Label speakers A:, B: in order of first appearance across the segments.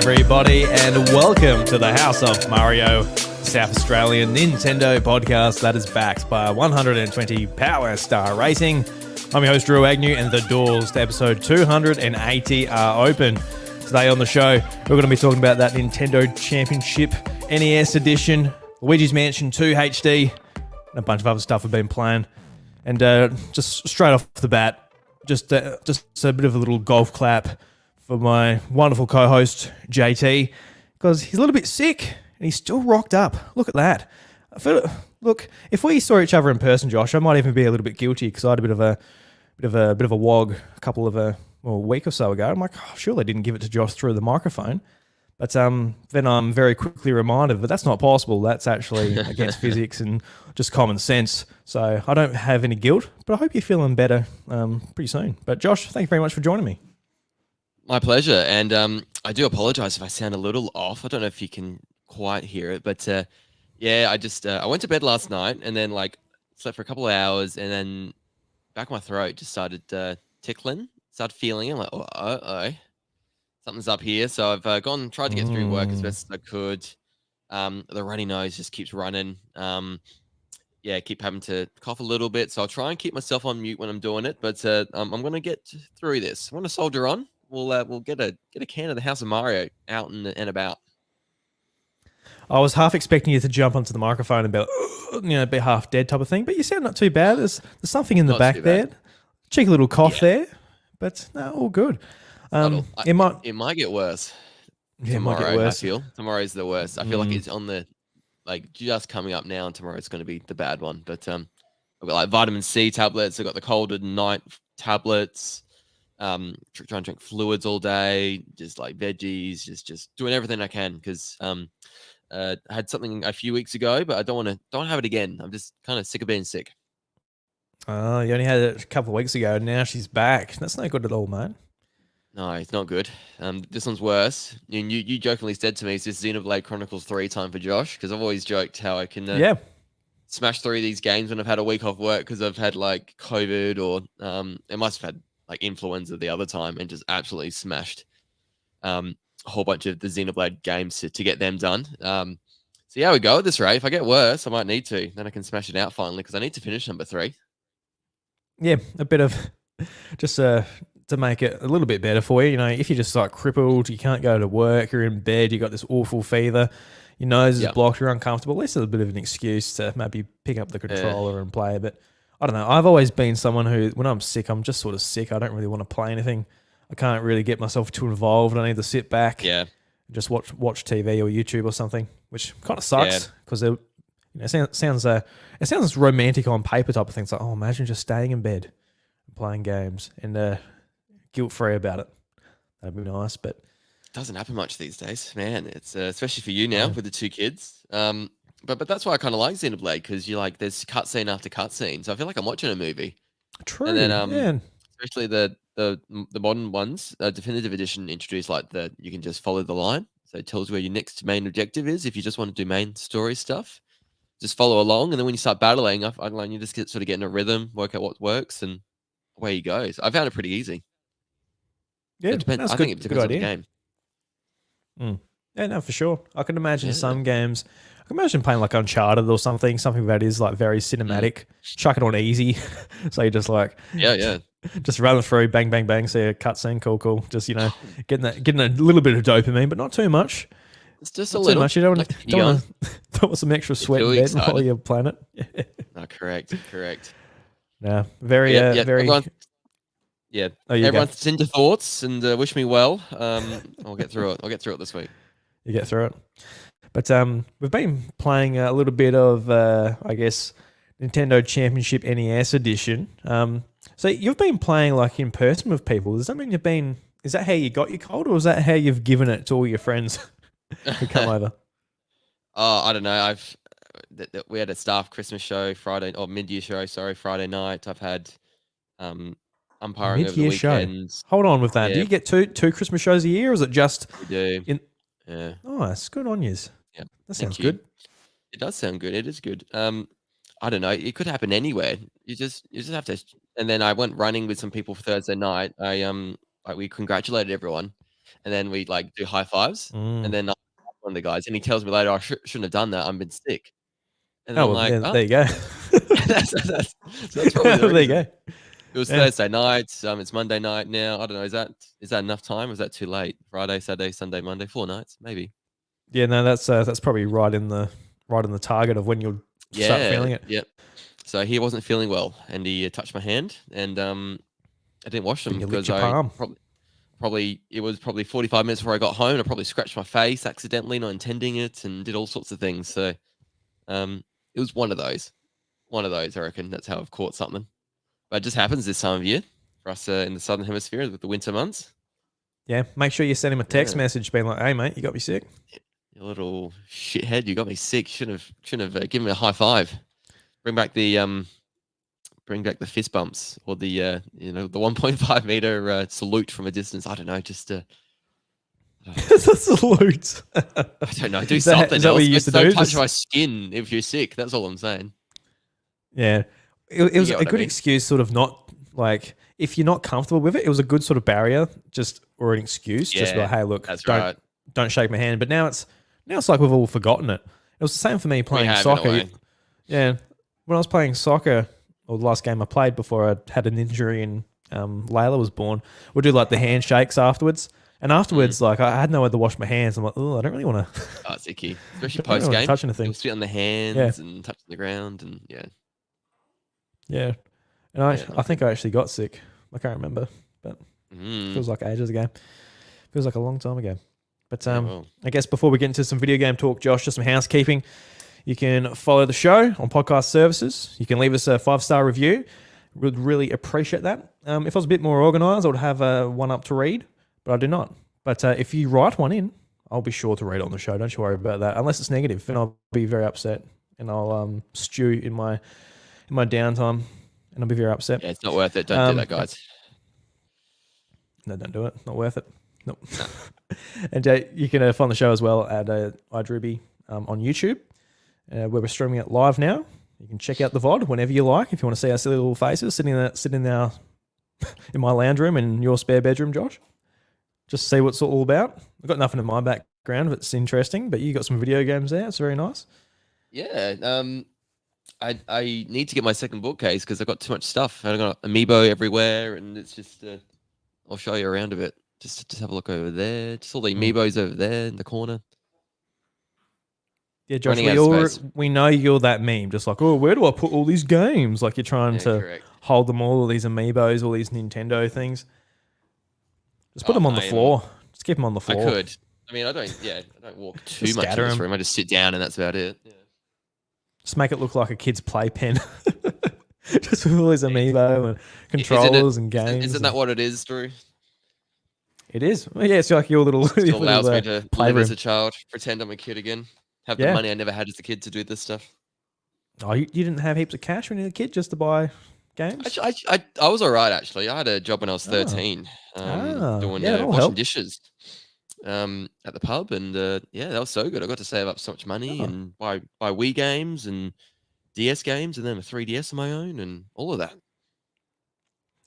A: everybody, and welcome to the House of Mario, South Australian Nintendo podcast that is backed by a 120 Power Star rating. I'm your host, Drew Agnew, and the doors to episode 280 are open. Today on the show, we're going to be talking about that Nintendo Championship NES Edition, Luigi's Mansion 2 HD, and a bunch of other stuff we've been playing. And just straight off the bat, just a bit of a little golf clap for my wonderful co-host, JT, because he's a little bit sick and he's still rocked up. Look at that. Look, if we saw each other in person, Josh, I might even be a little bit guilty because I had a bit of a wog a week or so ago. I'm like, oh, sure, they didn't give it to Josh through the microphone. But then I'm very quickly reminded that that's not possible. That's actually against physics and just common sense. So I don't have any guilt, but I hope you're feeling better pretty soon. But Josh, thank you very much for joining me.
B: My pleasure. And I do apologize if I sound a little off. I don't know if you can quite hear it, but I went to bed last night and then slept for a couple of hours and then back of my throat just started tickling, started feeling it. I'm like, oh. Something's up here. So I've tried to get through work as best as I could. The runny nose just keeps running. Keep having to cough a little bit. So I'll try and keep myself on mute when I'm doing it. But I'm going to get through this. I'm going to soldier on. We'll get a can of the House of Mario out and about.
A: I was half expecting you to jump onto the microphone and be, a bit half dead type of thing. But you sound not too bad. There's something in the back there. Cheeky little cough there. But no, all good.
B: It might get worse.
A: Yeah,
B: tomorrow,
A: it might get worse.
B: I feel tomorrow's the worst. I feel like it's on the just coming up now, and tomorrow's going to be the bad one. But I've got vitamin C tablets. I've got the cold at night tablets. Trying to drink fluids all day, just veggies, just doing everything I can because I had something a few weeks ago, but I don't have it again. I'm just kind of sick of being sick.
A: You only had it a couple of weeks ago, and now she's back. That's no good at all, mate.
B: No, it's not good. This one's worse. And you jokingly said to me, "Is this Xenoblade Chronicles 3 time for Josh?" Because I've always joked how I can smash through these games when I've had a week off work because I've had COVID or it must have had influenza the other time and just absolutely smashed a whole bunch of the Xenoblade games to get them done. So we go at this rate. If I get worse, I might need to. Then I can smash it out finally because I need to finish number 3.
A: Yeah, a bit of just to make it a little bit better for you. If you're just crippled, you can't go to work, you're in bed, you got this awful fever, your nose is blocked, you're uncomfortable. At least it's a bit of an excuse to maybe pick up the controller and play a bit. I don't know. I've always been someone who, when I'm sick, I'm just sort of sick. I don't really want to play anything. I can't really get myself too involved. I need to sit back, and just watch TV or YouTube or something, which kind of sucks because it sounds romantic on paper type of thing. It's like, oh, imagine just staying in bed and playing games and guilt-free about it. That'd be nice, but
B: it doesn't happen much these days, man. It's especially for you now with the 2 kids. But that's why I kind of like Xenoblade because there's cutscene after cutscene, so I feel like I'm watching a movie.
A: True.
B: And then especially the modern ones, Definitive Edition introduced you can just follow the line, so it tells you where your next main objective is if you just want to do main story stuff. Just follow along, and then when you start battling, you just sort of get in a rhythm, work out what works, and away you go. So I found it pretty easy.
A: Yeah,
B: I think it depends on the game.
A: Yeah, no, for sure. I can imagine some games. I can imagine playing Uncharted or something that is very cinematic. Chuck it on easy, so you just just run through, bang, bang, bang. See a cutscene, cool. Just getting a little bit of dopamine, but not too much.
B: It's just
A: not
B: a little.
A: Too much. You don't want some extra sweat in bed while you're playing it.
B: No, correct.
A: No, very.
B: Everyone send your thoughts and wish me well. I'll get through it. I'll get through it this week.
A: You get through it. But we've been playing a little bit of, Nintendo Championship NES Edition. So you've been playing in person with people. Does that mean is that how you got your cold, or is that how you've given it to all your friends who come over?
B: Oh, I don't know. We had a staff Christmas show mid-year show, Friday night. I've had umpiring over the weekends.
A: Show. Hold on with that. Yeah. Do you get two Christmas shows a year, or is it just?
B: We do. Yeah.
A: Nice. Good on yous.
B: Yeah.
A: That sounds good.
B: It does sound good. It is good. I don't know. It could happen anywhere. You just have to. And then I went running with some people for Thursday night. We congratulated everyone. and then we like do high fives, and
A: Mm.
B: then one of the guys, and he tells me later, I shouldn't have done that. I've been sick, and then
A: Oh
B: I'm
A: well,
B: like, oh,
A: there you go.
B: that's probably the
A: There you
B: reason.
A: go.
B: It was
A: Yeah.
B: Thursday night. It's Monday night now. I don't know. Is that enough time? Or is that too late? Friday, Saturday, Sunday, Monday, 4 nights, maybe.
A: Yeah, no, that's probably right in the target of when you'll start
B: Yeah,
A: feeling it.
B: yep. So he wasn't feeling well, and he touched my hand, and I didn't wash
A: Then
B: them
A: you licked
B: because
A: your
B: I
A: palm.
B: probably it was probably 45 minutes before I got home. I probably scratched my face accidentally, not intending it, and did all sorts of things. So it was one of those. One of those, I reckon. That's how I've caught something. But it just happens this time of year for us in the southern hemisphere with the winter months.
A: Yeah, make sure you send him a text
B: Yeah.
A: message being like, "Hey, mate, you got me sick."
B: You little shithead, you got me sick. Shouldn't have given me a high five. Bring back the fist bumps or the the 1.5 meter salute from a distance. I don't know, just
A: That's a salute.
B: I don't know, do
A: Is that
B: something
A: what
B: else.
A: you used to
B: Don't
A: do?
B: touch my skin if you're sick. That's all I'm saying.
A: Yeah, it
B: You
A: was
B: get
A: a
B: what I
A: good
B: mean?
A: excuse, sort of not like if you're not comfortable with it, it was a good sort of barrier, just or an excuse, just
B: Yeah,
A: like, hey, look,
B: that's
A: don't
B: right.
A: don't shake my hand. But now it's like we've all forgotten it. It was the same for me
B: We
A: playing
B: have in a
A: soccer.
B: way.
A: Yeah, when I was playing soccer, or the last game I played before I had an injury and Layla was born, we'd do like the handshakes afterwards. And
B: Mm.
A: afterwards, like I had nowhere to wash my hands. I'm like, oh, I don't really want to.
B: Oh, it's icky, especially
A: I don't really
B: post
A: want to
B: game.
A: touch anything.
B: You'll sit on the
A: Yeah,
B: hands and touch the ground, and yeah,
A: yeah. And
B: yeah,
A: I
B: not
A: think
B: good.
A: I actually got sick. I can't remember, but
B: Mm.
A: feels like ages ago. Feels like a long time ago. But
B: Yeah, well,
A: I guess before we get into some video game talk, Josh, just some housekeeping. You can follow the show on podcast services. You can leave us a 5-star review. Would really appreciate that. If I was a bit more organised, I would have one up to read, but I do not. But if you write one in, I'll be sure to read it on the show. Don't you worry about that. Unless it's negative, then I'll be very upset and I'll stew in my downtime, and I'll be very upset.
B: yeah, it's not worth it. Don't do that,
A: But
B: guys.
A: no, don't do it. Not worth it. Nope.
B: No.
A: And you can find the show as well at iDruby on YouTube, where we're streaming it live now. You can check out the VOD whenever you like if you want to see our silly little faces sitting there in my lounge room in your spare bedroom, Josh. Just see what it's all about. I've got nothing in my background if it's interesting, but you got some video games there. It's very nice.
B: Yeah, I need to get my second bookcase because I've got too much stuff. I've got amiibo everywhere, and it's just I'll show you around a bit. Just have a look over there. Just all the amiibos over there in the corner.
A: Yeah, Josh,
B: Running out of space.
A: we know you're that meme. Just like, oh, where do I put all these games? Like you're trying
B: Yeah,
A: to
B: correct.
A: hold them all these amiibos, all these Nintendo things. Just put them on the
B: I
A: floor. Just keep them on the
B: I
A: floor.
B: could. I mean, I don't walk too
A: Just
B: much in
A: scatter
B: this
A: 'em.
B: room. I just sit down and that's about it. Yeah.
A: Just make it look like a kid's playpen. Just with all these amiibo and
B: Isn't
A: controllers and games.
B: Isn't that what it is, Drew?
A: It is. Well, yeah, it's like your little,
B: It
A: your
B: allows
A: little
B: me to live
A: playroom.
B: as a child, pretend I'm a kid again, have the
A: Yeah.
B: money I never had as a kid to do this stuff.
A: Oh, you didn't have heaps of cash when you were a kid just to buy games?
B: I was all right actually. I had a job when I was 13, doing
A: yeah, that'll
B: washing
A: help.
B: dishes at the pub, and yeah, that was so good. I got to save up so much money
A: Oh.
B: and buy Wii games and DS games, and then a 3DS of my own, and all of that.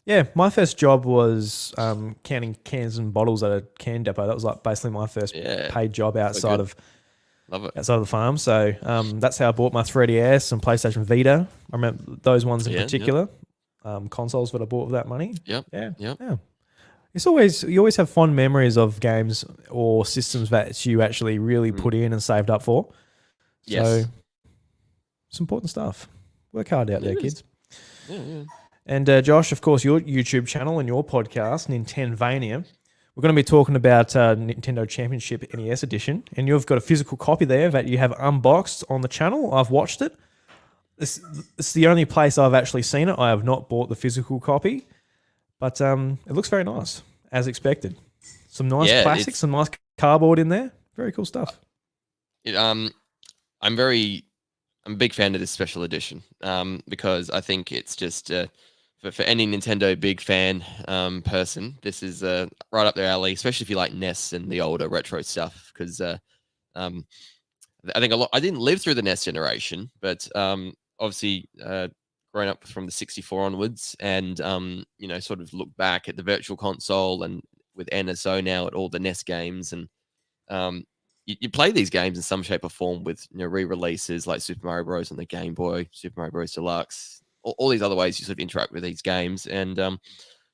A: Yeah, my first job was counting cans and bottles at a can depot. That was like basically my first
B: Yeah,
A: paid job
B: so
A: outside
B: good.
A: of
B: Love it.
A: the farm. So that's how I bought my 3DS and PlayStation Vita. I remember those ones in
B: Yeah,
A: particular. Consoles that I bought with that money.
B: Yep.
A: Yeah.
B: Yep.
A: Yeah. You always have fond memories of games or systems that you actually really put in and saved up for.
B: Yes.
A: So it's important stuff. Work hard out there,
B: It is.
A: kids.
B: Yeah.
A: And Josh, of course, your YouTube channel and your podcast, Nintendvania, we're going to be talking about Nintendo Championship NES Edition, and you've got a physical copy there that you have unboxed on the channel. I've watched it. This is the only place I've actually seen it. I have not bought the physical copy, but it looks very nice, as expected. Some nice
B: Yeah,
A: plastics, some nice cardboard in there. Very cool stuff.
B: I'm a big fan of this special edition because I think it's just for any Nintendo big fan person, this is right up their alley, especially if you like NES and the older retro stuff. Because I think I didn't live through the NES generation, but obviously growing up from the 64 onwards, and sort of look back at the Virtual Console and with NSO now at all the NES games, and you play these games in some shape or form with re-releases like Super Mario Bros. On the Game Boy, Super Mario Bros. Deluxe, all these other ways you sort of interact with these games, and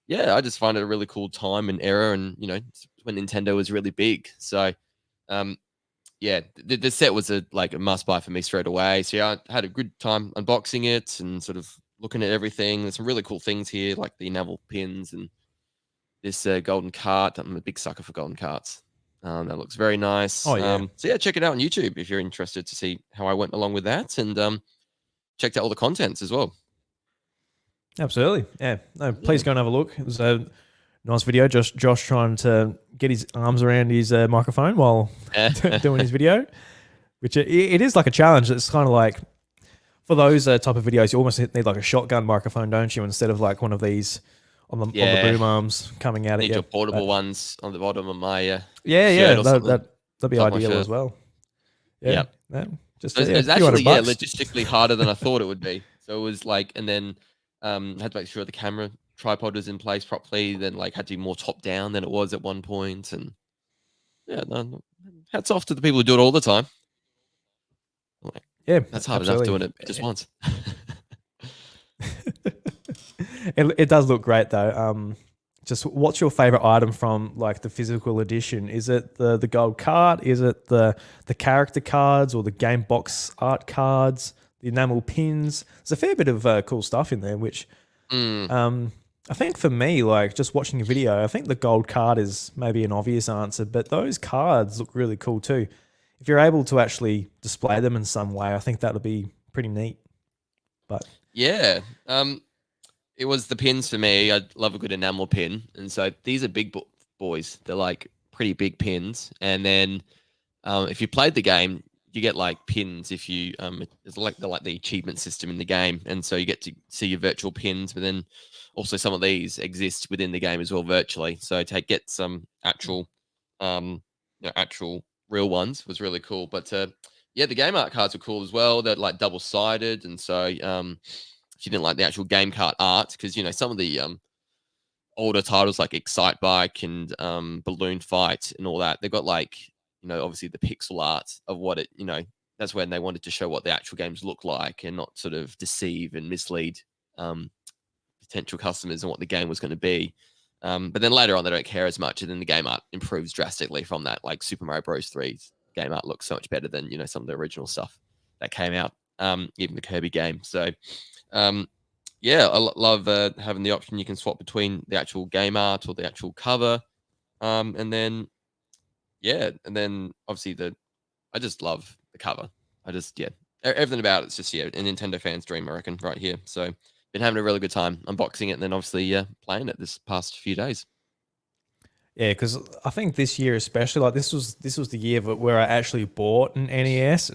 B: yeah, I just find it a really cool time and era, and when Nintendo was really big, so yeah, the set was a must buy for me straight away. So yeah, I had a good time unboxing it and sort of looking at everything. There's some really cool things here, like the enamel pins and this golden cart. I'm a big sucker for golden carts. That looks very nice.
A: Oh, yeah.
B: So yeah, check it out on YouTube if you're interested to see how I went along with that, and checked out all the contents as well.
A: Absolutely. Yeah. No, please go and have a look. It was a nice video. Josh trying to get his arms around his microphone while doing his video, which it is like a challenge. It's kind of like, for those type of videos, you almost need like a shotgun microphone, don't you? Instead of like one of these on the boom arms coming out at you.
B: Your portable ones on the bottom of my
A: that'd be ideal as well. Yeah. Just
B: it's actually logistically harder than I thought it would be. So it was like, and then had to make sure the camera tripod was in place properly. Then had to be more top down than it was at one point. And yeah, no, hats off to the people who do it all the time. That's hard enough doing it just once.
A: It does look great though. Just what's your favorite item from like the physical edition? Is it the gold card? Is it the character cards or the game box art cards? The enamel pins? There's a fair bit of cool stuff in there, which I think for me, like just watching a video, I think the gold card is maybe an obvious answer, but those cards look really cool too. If you're able to actually display them in some way, I think that would be pretty neat. But
B: yeah, it was the pins for me. I love a good enamel pin, and so these are big boys. They're like pretty big pins, and then if you played the game, you get like pins if you it's like the achievement system in the game, and so you get to see your virtual pins, but then also some of these exist within the game as well virtually. So to get some actual actual real ones was really cool. But yeah, the game art cards were cool as well. They're like double-sided, and so if you didn't like the actual game card art, because some of the older titles like Excite Bike and Balloon Fight and all that, they've got like obviously the pixel art of what it that's when they wanted to show what the actual games look like and not sort of deceive and mislead potential customers on what the game was going to be. But then later on, they don't care as much, and then the game art improves drastically from that. Like Super Mario Bros. 3's game art looks so much better than some of the original stuff that came out, even the Kirby game. So yeah, I love having the option you can swap between the actual game art or the actual cover, and then obviously I just love the cover. Everything about it's just a Nintendo fan's dream, I reckon, right here. So been having a really good time unboxing it, and then obviously playing it this past few days.
A: Yeah, because I think this year especially, like this was the year where I actually bought an NES,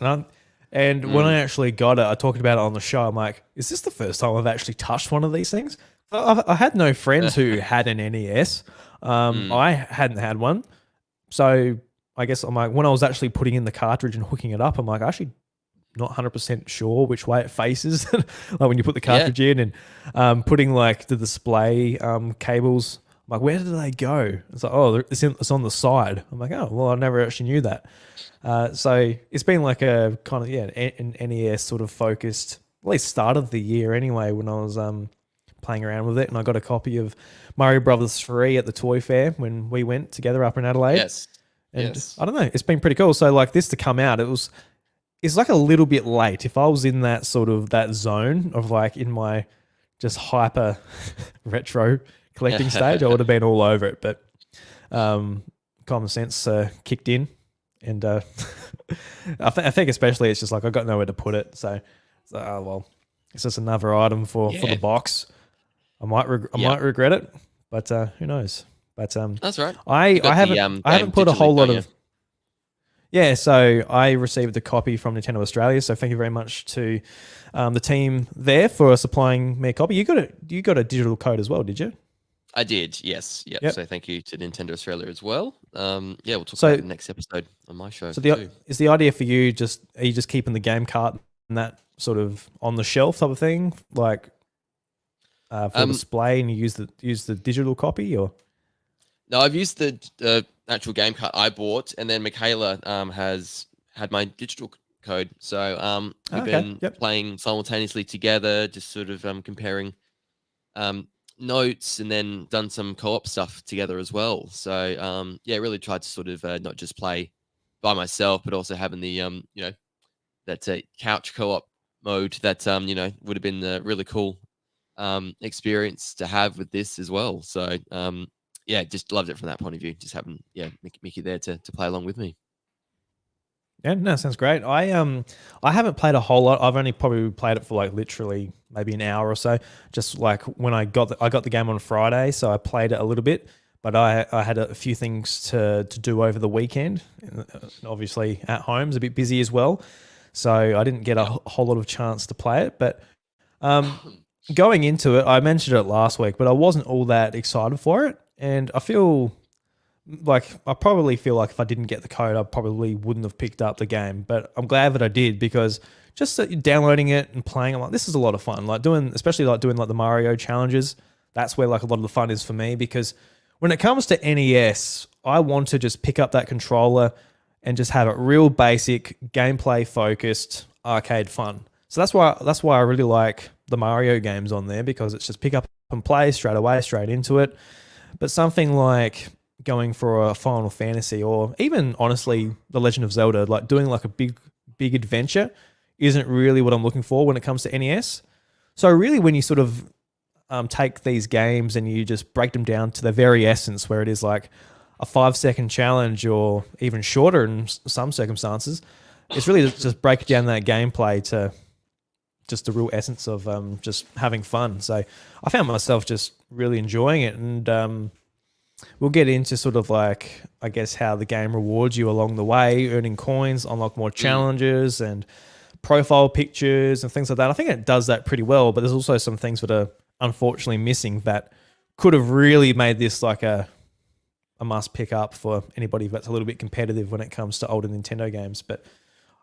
A: and when I actually got it, I talked about it on the show. I'm like, is this the first time I've actually touched one of these things? I had no friends who had an NES. I hadn't had one, so I guess I'm like, when I was actually putting in the cartridge and hooking it up, I'm like, actually not 100% sure which way it faces. Like when you put the cartridge in and putting like the display cables, I'm like, where did they go? It's like, oh, it's on the side. I'm like, oh, well, I never actually knew that. So it's been like a kind of, an NES sort of focused, at least start of the year anyway, when I was playing around with it. And I got a copy of Mario Brothers 3 at the Toy Fair when we went together up in Adelaide.
B: Yes.
A: And I don't know, it's been pretty cool. So like this to come out, it's like a little bit late. If I was in that sort of that zone of like in my just hyper retro collecting stage, I would have been all over it. But common sense kicked in, and I think especially it's just like I got nowhere to put it. So oh well, it's just another item for the box. I might regret it, but who knows? But
B: that's right.
A: I haven't put a whole lot of. Yeah, so I received a copy from Nintendo Australia. So thank you very much to the team there for supplying me a copy. You got a digital code as well, did you?
B: I did, yes. Yep. So thank you to Nintendo Australia as well. We'll talk about it in the next episode on my show. So
A: is the idea for you are you just keeping the game cart and that sort of on the shelf type of thing, like for display, and you use the digital copy, or?
B: No, I've used the actual game card I bought, and then Michaela has had my digital code. So we've
A: Okay.
B: been
A: Yep.
B: playing simultaneously together, just sort of comparing um, notes, and then done some co-op stuff together as well. So yeah, really tried to sort of not just play by myself, but also having the that couch co-op mode that would have been a really cool experience to have with this as well. So yeah, just loved it from that point of view. Just having Mickey there to play along with me.
A: Yeah, no, sounds great. I haven't played a whole lot. I've only probably played it for like literally maybe an hour or so. Just like when I got the game on Friday, so I played it a little bit. But I had a few things to do over the weekend. Obviously, at home is a bit busy as well, so I didn't get a
B: Yeah.
A: whole lot of chance to play it. But um, going into it, I mentioned it last week, but I wasn't all that excited for it, and I probably feel like if I didn't get the code, I probably wouldn't have picked up the game. But I'm glad that I did because just downloading it and playing, I'm like, this is a lot of fun. Like especially like doing like the Mario challenges. That's where like a lot of the fun is for me because when it comes to NES, I want to just pick up that controller and just have it real basic, gameplay focused, arcade fun. So that's why I really like the Mario games on there because it's just pick up and play straight away, straight into it. But something like going for a Final Fantasy or even honestly The Legend of Zelda, like doing like a big adventure isn't really what I'm looking for when it comes to NES. So really when you sort of take these games and you just break them down to their very essence where it is like a 5 second challenge or even shorter in some circumstances, it's really just break down that gameplay to just the real essence of just having fun. So I found myself just really enjoying it, and we'll get into sort of like I guess how the game rewards you along the way, earning coins, unlock more
B: Mm.
A: challenges, and profile pictures and things like that. I think it does that pretty well, but there's also some things that are unfortunately missing that could have really made this like a must pick up for anybody that's a little bit competitive when it comes to older Nintendo games. But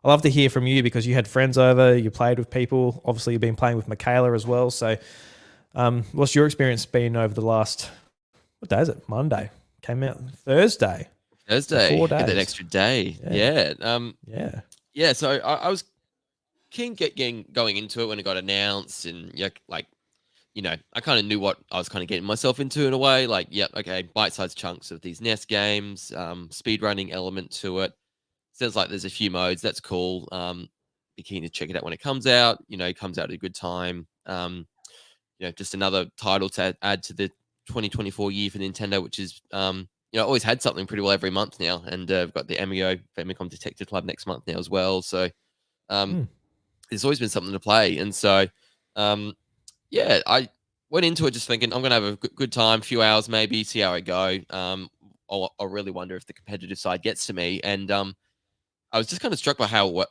A: I love to hear from you because you had friends over, you played with people. Obviously, you've been playing with Michaela as well. So, what's your experience been over the last, what day is it? Monday. Came out Thursday. So
B: Thursday,
A: 4
B: get that
A: days.
B: extra day.
A: Yeah.
B: Yeah.
A: Yeah.
B: Yeah. So I was keen getting going into it when it got announced, and yeah, like I kind of knew what I was kind of getting myself into in a way. Like, yep, okay, bite-sized chunks of these NES games, speed running element to it. Sounds like there's a few modes. That's cool. Be keen to check it out when it comes out. It comes out at a good time. Just another title to add to the 2024 year for Nintendo, which is always had something pretty well every month now. And we've got the MEO Famicom Detective Club next month now as well. So um,
A: Hmm.
B: there's always been something to play. And so um, yeah, I went into it just thinking I'm gonna have a good time, few hours maybe, see how I go. I'll really wonder if the competitive side gets to me. And I was just kind of struck by how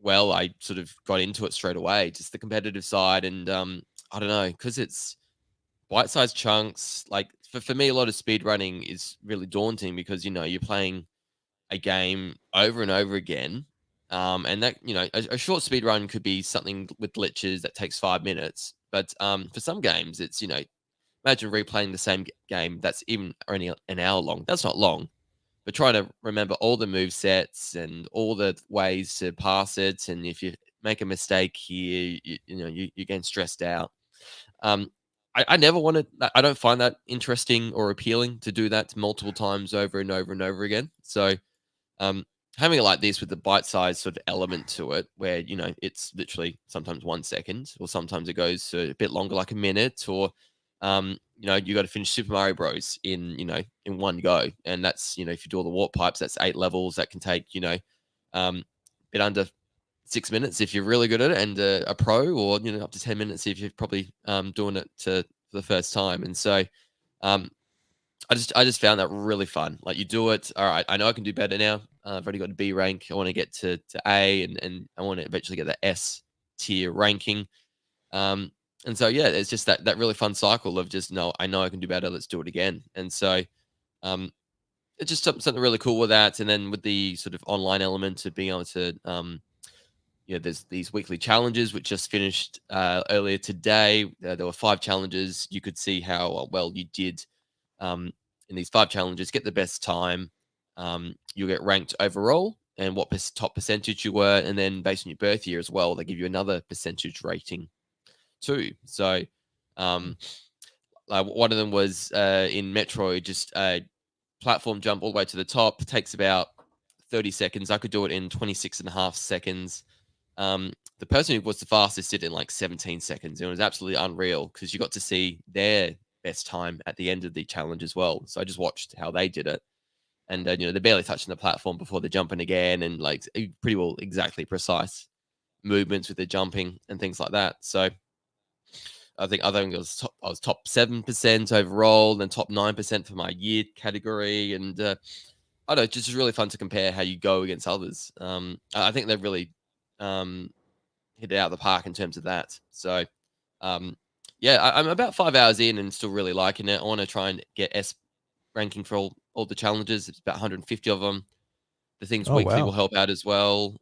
B: well I sort of got into it straight away, just the competitive side. And I don't know, because it's bite-sized chunks. Like for me, a lot of speed running is really daunting because you're playing a game over and over again. And that a short speed run could be something with glitches that takes 5 minutes. But for some games, it's imagine replaying the same game that's even only an hour long. That's not long, but trying to remember all the move sets and all the ways to pass it. And if you make a mistake here, you're getting stressed out. Um, I never wanted. I don't find that interesting or appealing to do that multiple times over and over and over again. So um, having it like this with the bite-sized sort of element to it, where it's literally sometimes 1 second, or sometimes it goes to a bit longer, like a minute, or you got to finish Super Mario Bros. In one go, and that's if you do all the warp pipes, that's 8 levels. That can take a bit under 6 minutes if you're really good at it, and a pro, or up to 10 minutes if you're probably doing it for the first time. And so um, I just found that really fun. Like you do it, all right. I know I can do better now. I've already got a B rank. I want to get to A, and I want to eventually get the S tier ranking. Um, and so yeah, it's just that really fun cycle of just no, I know I can do better. Let's do it again. And so um, it's just something really cool with that. And then with the sort of online element of being able to there's these weekly challenges which just finished earlier today. There were 5 challenges. You could see how well you did um, in these 5 challenges, get the best time. You'll get ranked overall and what top percentage you were, and then based on your birth year as well, they give you another percentage rating too. So, like one of them was in Metroid, just a platform jump all the way to the top. It takes about 30 seconds. I could do it in 26.5 seconds. The person who was the fastest did it in like 17 seconds. It was absolutely unreal because you got to see their best time at the end of the challenge as well. So I just watched how they did it. And, they're barely touching the platform before they're jumping again, and like pretty well exactly precise movements with the jumping and things like that. So I think I was top 7% overall, then top 9% for my year category. And I don't know, it's just really fun to compare how you go against others. I think they've really hit it out of the park in terms of that. So yeah, I'm about 5 hours in and still really liking it. I want to try and get S ranking for all the challenges. It's about 150 of them. The things weekly will help out as well.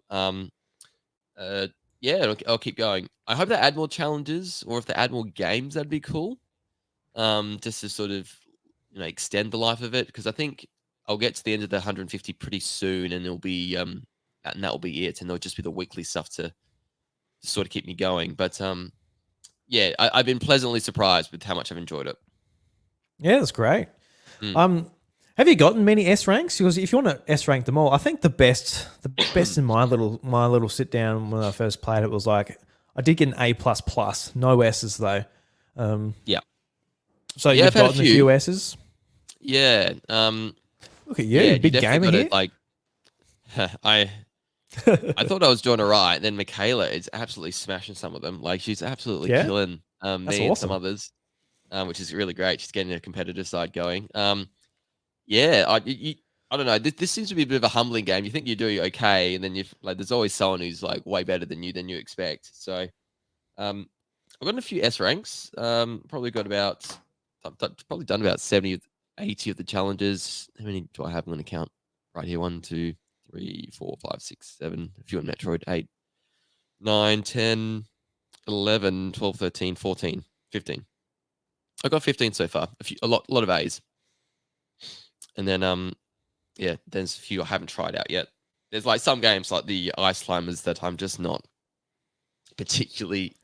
B: Yeah, I'll keep going. I hope they add more challenges, or if they add more games, that'd be cool. Just to sort of, extend the life of it, because I think I'll get to the end of the 150 pretty soon, and it'll be and that'll be it, and there'll just be the weekly stuff to sort of keep me going. But yeah, I've been pleasantly surprised with how much I've enjoyed it.
A: Yeah, that's great. Have you gotten many S ranks? Because if you want to S rank them all, I think the best in my little sit down when I first played it was like I did get an A++, no S's though.
B: Yeah.
A: So you've gotten a few S's.
B: Yeah.
A: Look at you, big gamer here.
B: Like, I thought I was doing all right. Then Michaela is absolutely smashing some of them. Like she's absolutely killing me and some others, which is really great. She's getting a competitive side going. Yeah, I don't know. This seems to be a bit of a humbling game. You think you do okay, and then there's always someone who's like way better than you expect. So, I've gotten a few S ranks. Probably got I've probably done about 70, 80 of the challenges. How many do I have? I'm going to count right here. 1, 2, 3, 4, 5, 6, 7. A few on Metroid. 8, 9, 10, 11, 12, 13, 14, 15. I got 15 so far. A lot of A's. And then, yeah, there's a few I haven't tried out yet. There's like some games like the Ice Climbers that I'm just not particularly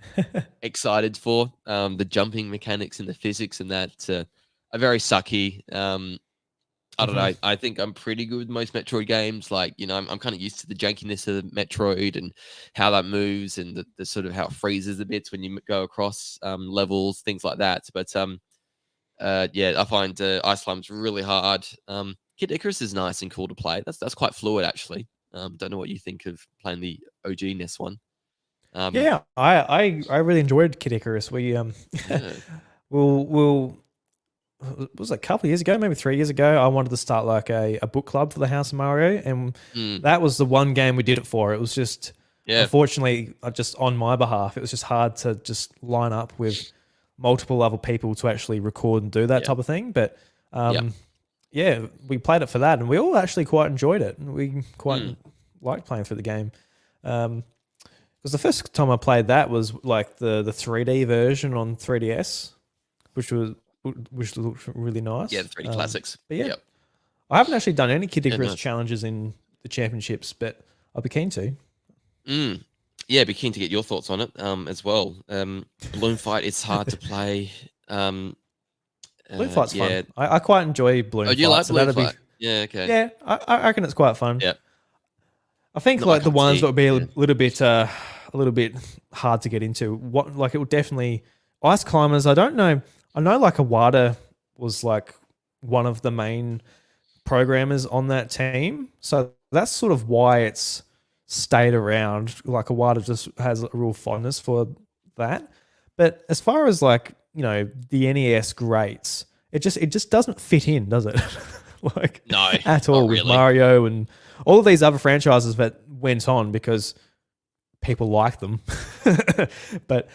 B: excited for. The jumping mechanics and the physics and that are very sucky. I don't know. I think I'm pretty good with most Metroid games. Like, I'm kind of used to the jankiness of the Metroid and how that moves and the sort of how it freezes a bit when you go across levels, things like that. But yeah, I find Ice Climb's really hard. Kid Icarus is nice and cool to play. That's quite fluid, actually. Don't know what you think of playing the OG NES one.
A: Yeah, I really enjoyed Kid Icarus. We we'll it was a couple of years ago, maybe 3 years ago. I wanted to start like a book club for the House of Mario, and that was the one game we did it for. It was just unfortunately just on my behalf, it was just hard to just line up with multiple other people to actually record and do that type of thing. But yeah, we played it for that, and we all actually quite enjoyed it. We quite liked playing through the game. Because the first time I played that was like the 3D version on 3DS, which looked really nice.
B: Yeah, the 3D classics.
A: But yeah, I haven't actually done any Kid Icarus challenges in the championships, but I'll be keen to.
B: Yeah, be keen to get your thoughts on it as well. Balloon Fight is hard to play.
A: Balloon Fight's fun. I quite enjoy Balloon Fight.
B: Oh, you like Balloon Fight? Yeah, okay.
A: Yeah, I reckon it's quite fun.
B: Yeah.
A: I think like the ones that would be a little bit hard to get into. It would definitely Ice Climbers. I don't know. I know like Iwata was like one of the main programmers on that team, so that's sort of why it's stayed around. Like Iwata just has a real fondness for that. But as far as like the NES greats, it just doesn't fit in, does it? Like
B: no,
A: at all with Mario and all of these other franchises that went on because people like them. But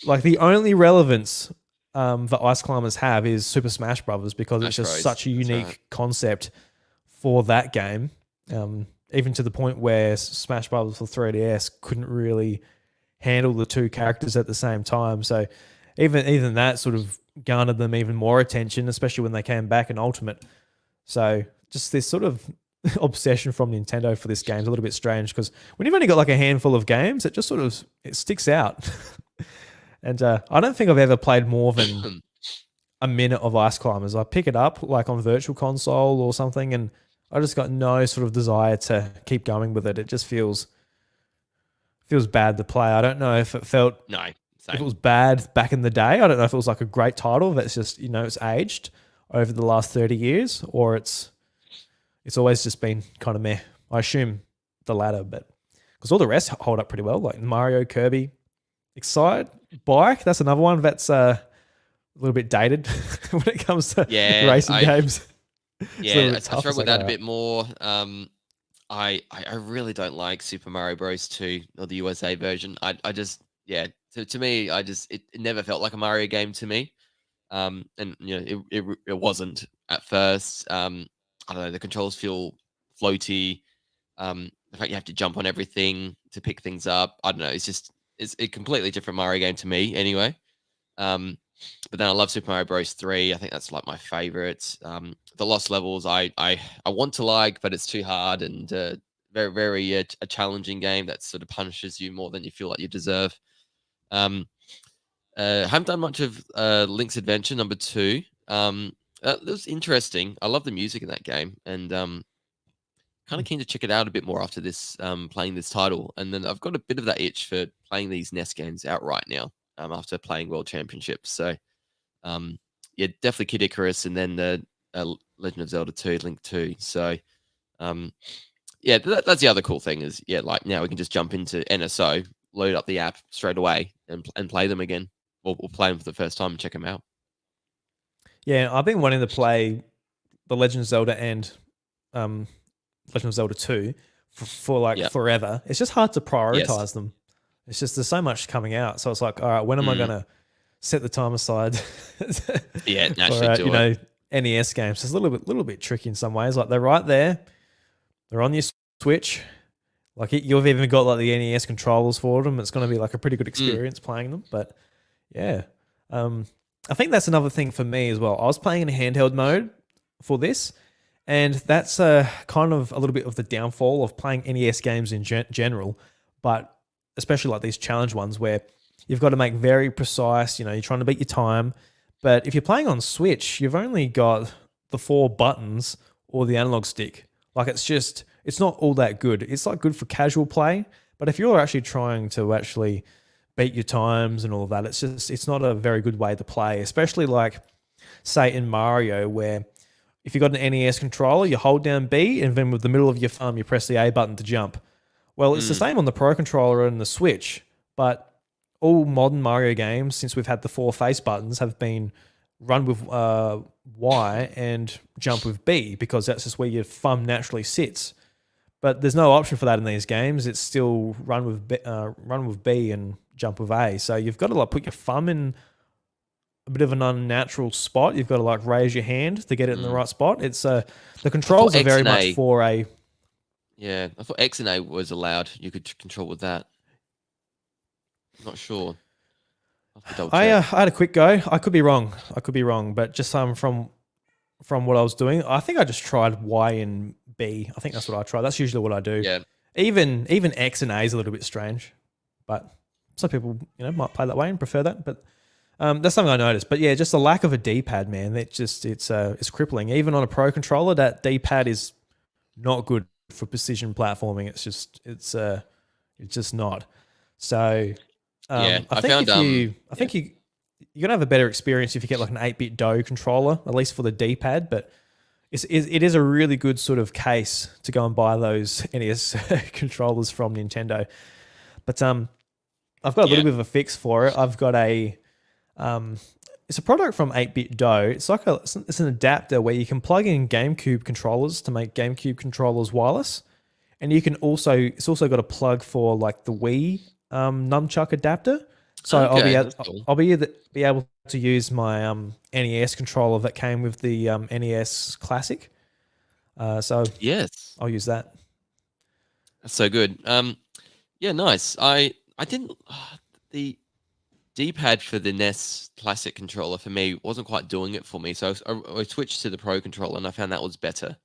A: like the only relevance that Ice Climbers have is Super Smash Brothers because it's just such a unique concept for that game. Even to the point where Smash Brothers for 3DS couldn't really handle the two characters at the same time. So even that sort of garnered them even more attention, especially when they came back in Ultimate. So just this sort of obsession from Nintendo for this game is a little bit strange because when you've only got like a handful of games, it just sort of it sticks out. And I don't think I've ever played more than a minute of Ice Climbers. I pick it up like on Virtual Console or something, and I just got no sort of desire to keep going with it. It just feels bad to play. I don't know if it felt if it was bad back in the day. I don't know if it was like a great title that's just it's aged over the last 30 years, or it's always just been kind of meh. I assume the latter, but because all the rest hold up pretty well, like Mario, Kirby, Excite, Bike. That's another one that's a little bit dated when it comes to racing games.
B: Yeah, I struggle with that a bit more. I really don't like Super Mario Bros. 2 or the USA version. I just to me it never felt like a Mario game to me. And it wasn't at first. I don't know, the controls feel floaty. The fact you have to jump on everything to pick things up. I don't know. It's a completely different Mario game to me anyway. But then I love Super Mario Bros. 3. I think that's like my favorite. The Lost Levels I want to like, but it's too hard and very, very a challenging game that sort of punishes you more than you feel like you deserve. Haven't done much of Link's Adventure number 2. That was interesting. I love the music in that game, and kind of keen to check it out a bit more after this playing this title. And then I've got a bit of that itch for playing these NES games outright now after playing World Championships. So definitely Kid Icarus, and then the Legend of Zelda 2, Link 2. So that's the other cool thing is like now we can just jump into NSO, load up the app straight away, and play them again, or play them for the first time and check them out.
A: Yeah, I've been wanting to play the Legend of Zelda and Legend of Zelda 2 for forever. It's just hard to prioritize them. It's just there's so much coming out, so it's like, all right, when am I going to set the time aside?
B: Naturally
A: for, NES games. It's a little bit tricky in some ways. Like they're right there, they're on your Switch. Like you've even got like the NES controllers for them. It's going to be like a pretty good experience playing them. But I think that's another thing for me as well. I was playing in handheld mode for this, and that's kind of a little bit of the downfall of playing NES games in general, but especially like these challenge ones where you've got to make very precise, you're trying to beat your time. But if you're playing on Switch, you've only got the 4 buttons or the analog stick. Like it's not all that good. It's like good for casual play, but if you're actually trying to actually beat your times and all of that, it's not a very good way to play, especially like say in Mario where if you've got an NES controller, you hold down B and then with the middle of your thumb, you press the A button to jump. Well, it's the same on the Pro Controller and the Switch, but all modern Mario games, since we've had the 4 face buttons, have been run with Y and jump with B because that's just where your thumb naturally sits. But there's no option for that in these games. It's still run with B and jump with A. So you've got to like put your thumb in a bit of an unnatural spot. You've got to like raise your hand to get it in the right spot. It's the controls are very much for a.
B: Yeah, I thought X and A was allowed. You could control with that. I'm not sure.
A: I had a quick go. I could be wrong, but just from what I was doing, I think I just tried Y and B. I think that's what I tried. That's usually what I do.
B: Yeah.
A: Even X and A is a little bit strange, but some people might play that way and prefer that. But that's something I noticed. But yeah, just the lack of a D-pad, man. It's crippling. Even on a Pro Controller, that D-pad is not good for precision platforming. It's just not. So I think you're gonna have a better experience if you get like an 8-bit DOE controller, at least for the D-pad. But it is a really good sort of case to go and buy those NES controllers from Nintendo. But I've got a little bit of a fix for it. I've got it's a product from 8-bit DOE. It's like it's an adapter where you can plug in GameCube controllers to make GameCube controllers wireless, and it's also got a plug for like the Wii nunchuck adapter. So I'll be able to use my NES controller that came with the NES Classic. So
B: yes,
A: I'll use that.
B: That's so good. Yeah, nice. I didn't the D-pad for the NES Classic controller for me wasn't quite doing it for me, so I switched to the Pro controller, and I found that was better.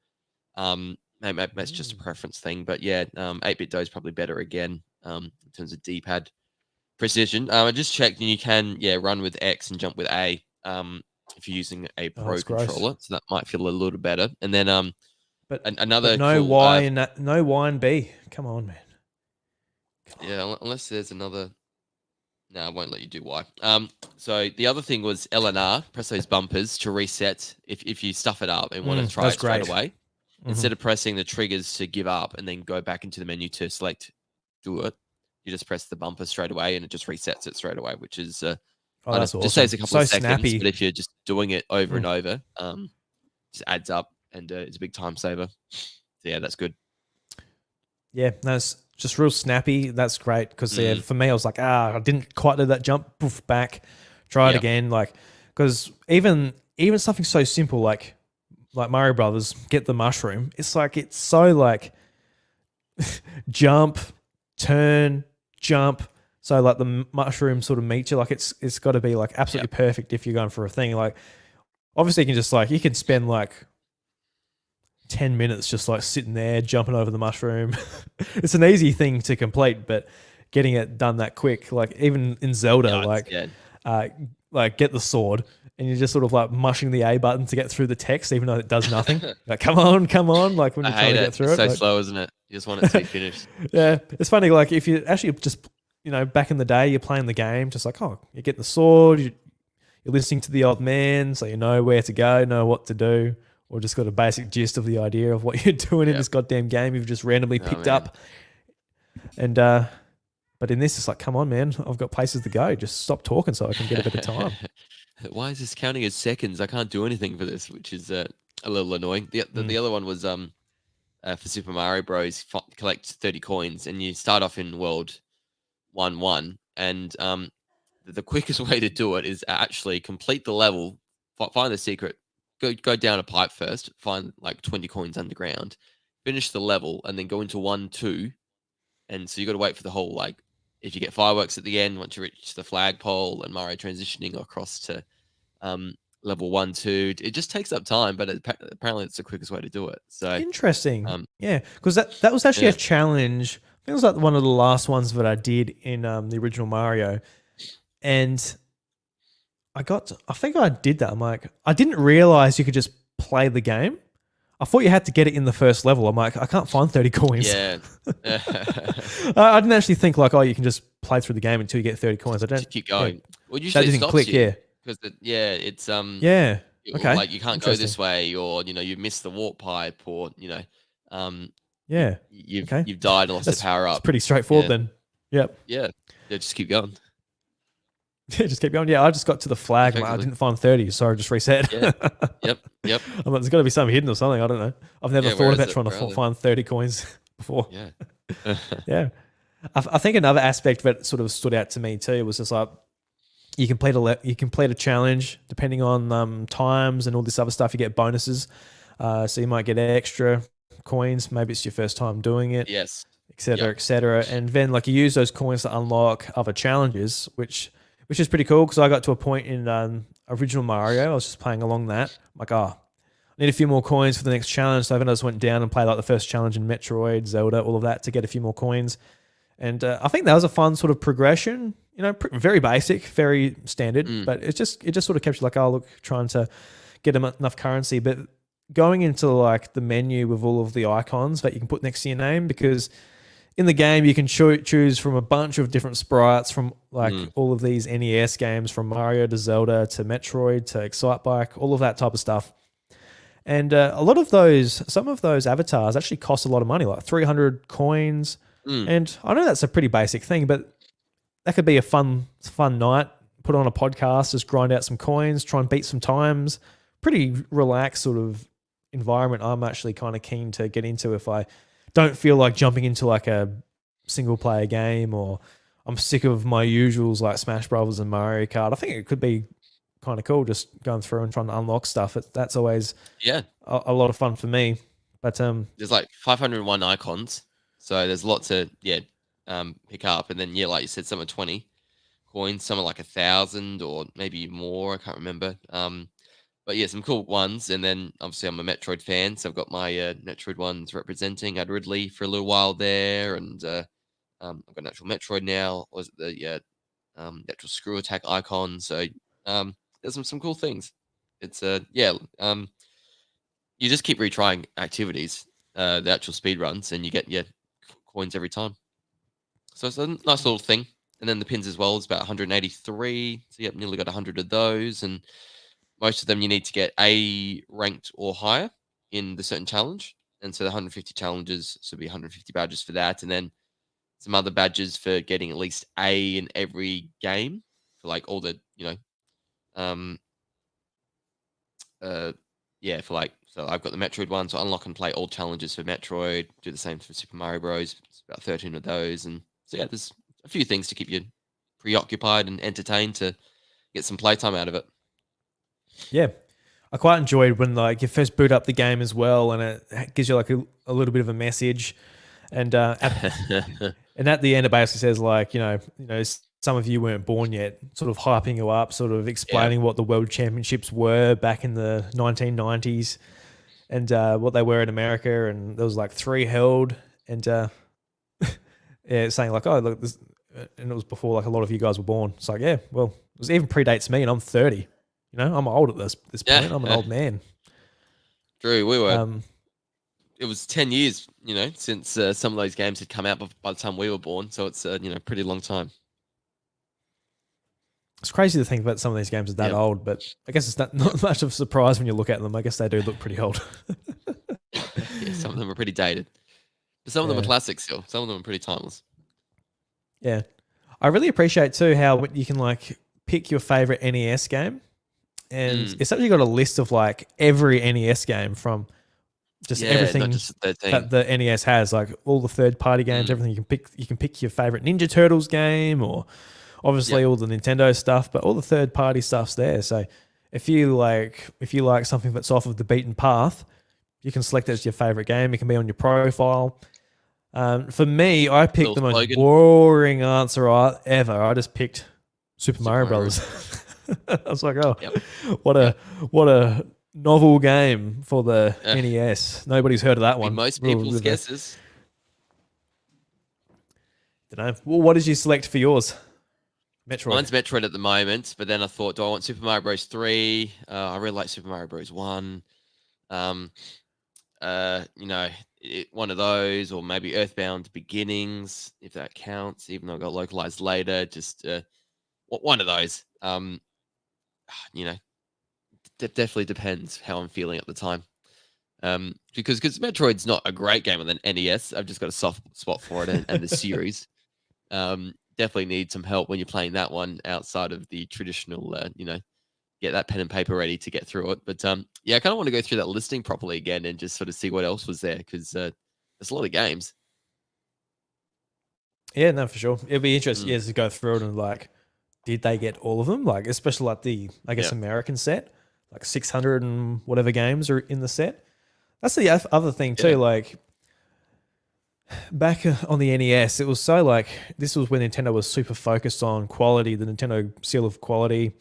B: Maybe that's just a preference thing, but yeah, 8-bit Do is probably better again in terms of D-pad precision. I just checked, and you can run with X and jump with A if you're using a Pro
A: that's gross.
B: controller, so that might feel a little better. And then
A: But
B: another
A: no
B: cool,
A: Y and no Y and B. Come on, man.
B: yeah, unless there's another. No, I won't let you do Y. So the other thing was L and R, press those bumpers to reset if you stuff it up and want to try it straight away. Instead of pressing the triggers to give up and then go back into the menu to select do it, you just press the bumper straight away and it just resets it straight away, which is
A: that's awesome.
B: just saves a couple of seconds.
A: Snappy.
B: But if you're just doing it over and over, just adds up and it's a big time saver. So yeah, that's good.
A: Yeah, that's just real snappy. That's great because for me, I was like, I didn't quite do that jump. Poof, back, try it again. Like, because even something so simple like Mario Brothers, get the mushroom. It's like it's so like jump, turn, jump. So like the mushroom sort of meets you. Like it's got to be like absolutely perfect if you're going for a thing. Like obviously you can just you can spend like 10 minutes just like sitting there jumping over the mushroom. It's an easy thing to complete, but getting it done that quick, like even in Zelda, like get the sword and you're just sort of like mushing the A button to get through the text, even though it does nothing. Like, come on. Like when you're trying to get through
B: it's
A: it.
B: so slow, isn't it? You just want it to be finished.
A: Yeah. It's funny. Like if you actually just, back in the day, you're playing the game, just like, you get the sword, you're listening to the old man, so you know where to go, know what to do. Or just got a basic gist of the idea of what you're doing in this goddamn game you've just randomly picked up. And but in this, it's like, come on, man, I've got places to go. Just stop talking so I can get a bit of time.
B: Why is this counting as seconds? I can't do anything for this, which is a little annoying. The other one was for Super Mario Bros. Collect 30 coins, and you start off in World 1-1, and the quickest way to do it is actually complete the level, find the secret. Go down a pipe first, find like 20 coins underground, finish the level, and then go into 1-2. And so you got to wait for the whole, like, if you get fireworks at the end, once you reach the flagpole and Mario transitioning across to level 1-2, it just takes up time, but apparently it's the quickest way to do it. So
A: interesting. Yeah, because that was actually a challenge. I think it was like one of the last ones that I did in the original Mario. And I think I did that. I'm like, I didn't realize you could just play the game. I thought you had to get it in the first level. I'm like, I can't find 30 coins.
B: Yeah.
A: I didn't actually think like, you can just play through the game until you get 30 coins. I don't
B: just keep going.
A: Yeah.
B: Well, usually
A: that didn't click.
B: You, because it's
A: yeah. Okay.
B: Like you can't go this way, or you've missed the warp pipe, or
A: yeah.
B: You've died and lost the power up.
A: It's pretty straightforward then. Yep.
B: Yeah. Just keep going.
A: Yeah, just keep going. Yeah, I just got to the flag. I didn't find 30, so I just reset.
B: Yeah. Yep.
A: I'm like, there's got to be something hidden or something. I don't know. I've never thought about trying to find 30 coins before.
B: Yeah.
A: Yeah. I think another aspect that sort of stood out to me too was just like you complete a challenge depending on times and all this other stuff. You get bonuses, so you might get extra coins. Maybe it's your first time doing it.
B: Yes.
A: Etc. Etc. And then like you use those coins to unlock other challenges, which is pretty cool because I got to a point in original Mario. I was just playing along that. I'm like, I need a few more coins for the next challenge. So then I just went down and played like the first challenge in Metroid, Zelda, all of that to get a few more coins. And I think that was a fun sort of progression. Very basic, very standard, but it just sort of kept you like, trying to get enough currency. But going into like the menu with all of the icons that you can put next to your name, because in the game, you can choose from a bunch of different sprites from like all of these NES games, from Mario to Zelda to Metroid to Excitebike, all of that type of stuff. And some of those avatars actually cost a lot of money, like 300 coins. And I know that's a pretty basic thing, but that could be a fun night. Put on a podcast, just grind out some coins, try and beat some times. Pretty relaxed sort of environment I'm actually kind of keen to get into if I don't feel like jumping into like a single player game, or I'm sick of my usuals like Smash Brothers and Mario Kart. I think it could be kind of cool just going through and trying to unlock stuff. That's always a lot of fun for me. But
B: there's like 501 icons, so there's lots to pick up, and then like you said, some are 20 coins. Some are like 1,000 or maybe more. I can't remember. But yeah, some cool ones. And then obviously I'm a Metroid fan, so I've got my Metroid ones representing. I had Ridley for a little while there, and I've got an actual Metroid now. Was it the actual screw attack icon? So there's some cool things. It's you just keep retrying activities, the actual speed runs, and you get coins every time. So it's a nice little thing. And then the pins as well is about 183. So yep, nearly got 100 of those, and most of them you need to get A ranked or higher in the certain challenge. And so the 150 challenges, so be 150 badges for that. And then some other badges for getting at least A in every game for like all the, um, for like, so I've got the Metroid one, so unlock and play all challenges for Metroid, do the same for Super Mario Bros. It's about 13 of those. And so yeah, there's a few things to keep you preoccupied and entertained to get some playtime out of it.
A: Yeah. I quite enjoyed when like you first boot up the game as well, and it gives you like a little bit of a message, and at the end it basically says like some of you weren't born yet, sort of hyping you up, sort of explaining what the World Championships were back in the 1990s, and what they were in America, and there was like 3 held, and saying like, oh look, this, and it was before like a lot of you guys were born. It's like, yeah, well, it even predates me, and I'm 30. I'm old at this point. I'm an old man.
B: True, we were. It was 10 years, since some of those games had come out by the time we were born. So it's pretty long time.
A: It's crazy to think about some of these games are that old, but I guess it's not much of a surprise when you look at them. I guess they do look pretty old.
B: Yeah, some of them are pretty dated, but some of them are classics still. Some of them are pretty timeless.
A: Yeah, I really appreciate too how you can like pick your favorite NES game. And it's actually got a list of like every NES game from just everything that the NES has, like all the third-party games, everything you can pick. You can pick your favorite Ninja Turtles game, or obviously all the Nintendo stuff, but all the third-party stuff's there. So if you like something that's off of the beaten path, you can select it as your favorite game. It can be on your profile. For me, I picked the most boring answer ever. I just picked Super Mario Brothers. I was like, what a novel game for the NES. Nobody's heard of that one.
B: Most people's guesses.
A: Don't know. Well, what did you select for yours? Metroid.
B: Mine's Metroid at the moment, but then I thought, do I want Super Mario Bros. 3? I really like Super Mario Bros. 1. One of those, or maybe Earthbound Beginnings, if that counts, even though it got localized later. Just one of those. Definitely depends how I'm feeling at the time. Because Metroid's not a great game on the NES. I've just got a soft spot for it and the series. Definitely need some help when you're playing that one outside of the traditional, get that pen and paper ready to get through it. But I kind of want to go through that listing properly again and just sort of see what else was there, because there's a lot of games.
A: Yeah, no, for sure. It'll be interesting to go through it and like, did they get all of them? Like, especially like the, I guess, American set, like 600 and whatever games are in the set. That's the other thing too. Like back on the NES, it was so like, this was when Nintendo was super focused on quality, the Nintendo seal of quality.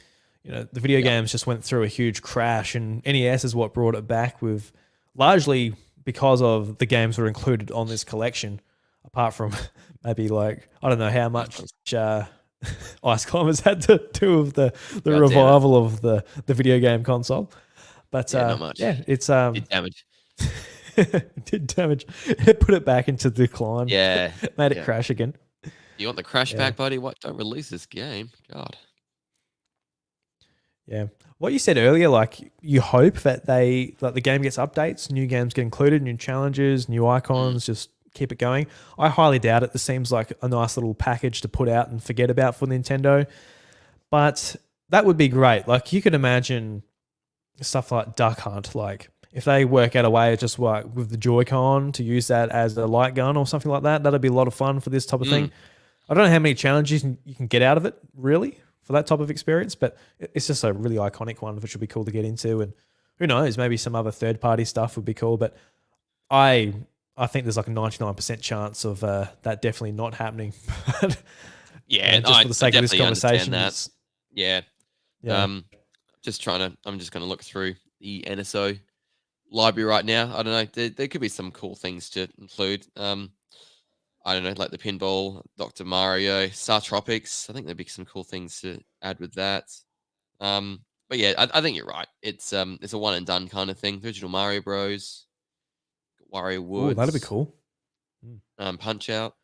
A: The video games just went through a huge crash, and NES is what brought it back, with largely because of the games that were included on this collection, apart from maybe like, I don't know how much Ice Climbers had to do with the revival of the video game console. But
B: not much.
A: It's
B: did damage.
A: It did damage. It put it back into decline.
B: Yeah.
A: Made it crash again.
B: You want the crash back, buddy? What? Don't release this game. God.
A: Yeah. What you said earlier, like you hope that the game gets updates, new games get included, new challenges, new icons, just keep it going. I highly doubt it. This seems like a nice little package to put out and forget about for Nintendo. But that would be great. Like you could imagine stuff like Duck Hunt, like if they work out a way just like with the Joy-Con to use that as a light gun or something like that, that'd be a lot of fun for this type of thing. I don't know how many challenges you can get out of it, really, for that type of experience, but it's just a really iconic one, which would be cool to get into. And who knows, maybe some other third-party stuff would be cool. But I think there's like a 99% chance of that definitely not happening.
B: Yeah,
A: just for the
B: I
A: sake of this
B: definitely understand
A: conversation,
B: that.
A: it's
B: Yeah.
A: yeah.
B: Um, I'm just gonna look through the NSO library right now. I don't know. There could be some cool things to include. I don't know, like the pinball, Dr. Mario, Star Tropics. I think there'd be some cool things to add with that. But yeah, I think you're right. It's a one and done kind of thing. The original Mario Bros, Wario
A: Oh, that'd be
B: Woods,
A: cool. Mm.
B: Punch Out,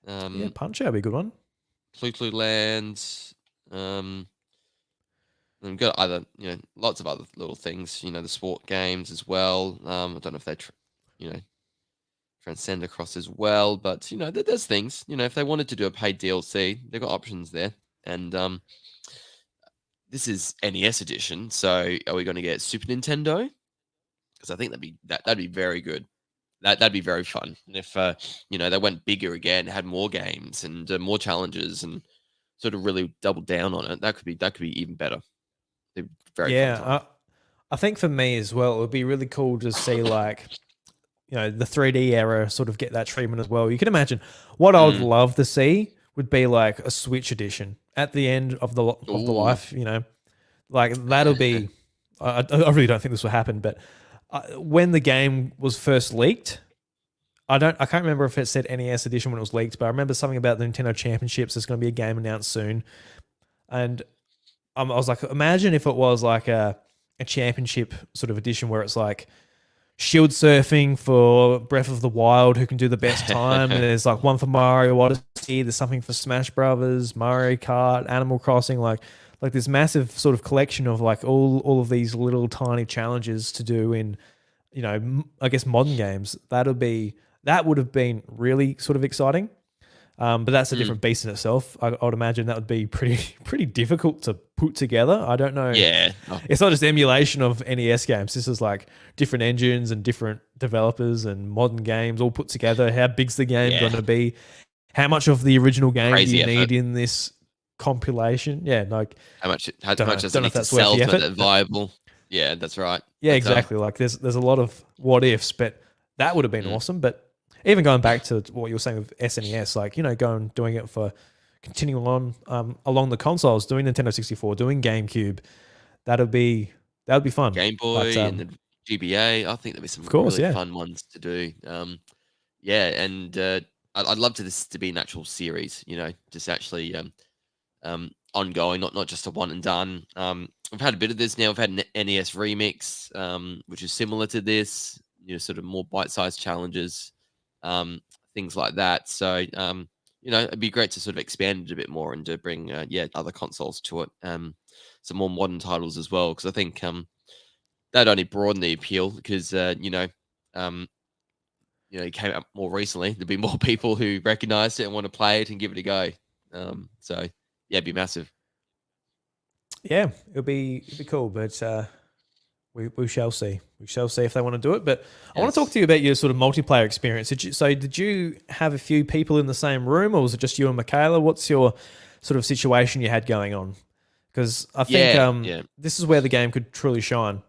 A: Yeah,
B: um,
A: Punch Out would be a good one.
B: Clue Land. Um, and we've got other, lots of other little things. The sport games as well. I don't know if you know, transcend across as well, but there's things. If they wanted to do a paid DLC, they've got options there. And this is NES edition, so are we going to get Super Nintendo? Because I think that'd be very good. That'd be very fun. And if they went bigger again, had more games and more challenges, and sort of really doubled down on it, that could be even better. Very fun
A: Yeah,
B: time.
A: I think for me as well, it would be really cool to see like the 3D era sort of get that treatment as well. You can imagine what I would
B: Mm.
A: love to see would be like a Switch edition at the end of the
B: Ooh.
A: life. Like that'll be. I really don't think this will happen, but when the game was first leaked, I can't remember if it said NES edition when it was leaked, but I remember something about the Nintendo Championships. There's going to be a game announced soon, and I was like, imagine if it was like a championship sort of edition where it's like shield surfing for Breath of the Wild, who can do the best time. And there's like one for Mario Odyssey. There's something for Smash Brothers, Mario Kart, Animal Crossing. Like this massive sort of collection of like all of these little tiny challenges to do in, I guess modern games. That would have been really sort of exciting. But that's a
B: Mm.
A: different beast in itself. I would imagine that would be pretty difficult to put together. I don't know.
B: Yeah. Oh,
A: It's not just emulation of NES games. This is like different engines and different developers and modern games all put together. How big's the game
B: yeah.
A: going to be? How much of the original game do
B: Crazy
A: you
B: effort.
A: need in this compilation? Yeah, like
B: How
A: don't know.
B: much does it
A: Don't know
B: need
A: if
B: to
A: that's worth
B: sell
A: the
B: to make
A: effort.
B: that
A: But
B: viable? Yeah, that's right.
A: yeah,
B: But
A: exactly. Like there's a lot of what ifs, but that would have been
B: mm,
A: awesome. But even going back to what you were saying with SNES, like going doing it for continuing on along the consoles, doing Nintendo 64, doing GameCube, that would be fun.
B: Game
A: But
B: Boy and the GBA, I think there'd be
A: of
B: some
A: course,
B: really
A: yeah,
B: fun ones to do. Yeah, and I'd love to this to be an actual series. Just actually ongoing, not just a one and done. We've had a bit of this now. We've had an NES remix, which is similar to this. Sort of more bite-sized challenges, things like that. So, it'd be great to sort of expand it a bit more and to bring, other consoles to it. Some more modern titles as well, because I think that only broaden the appeal because um, it came out more recently. There'd be more people who recognise it and want to play it and give it a go. So yeah, it'd be massive.
A: yeah, it'd be cool. But we shall see. We shall see if they want to do it. But I want to talk
B: Yes.
A: to you about your sort of multiplayer experience. Did you have a few people in the same room, or was it just you and Michaela? What's your sort of situation you had going on? Because I think
B: Yeah, yeah.
A: this is where the game could truly shine.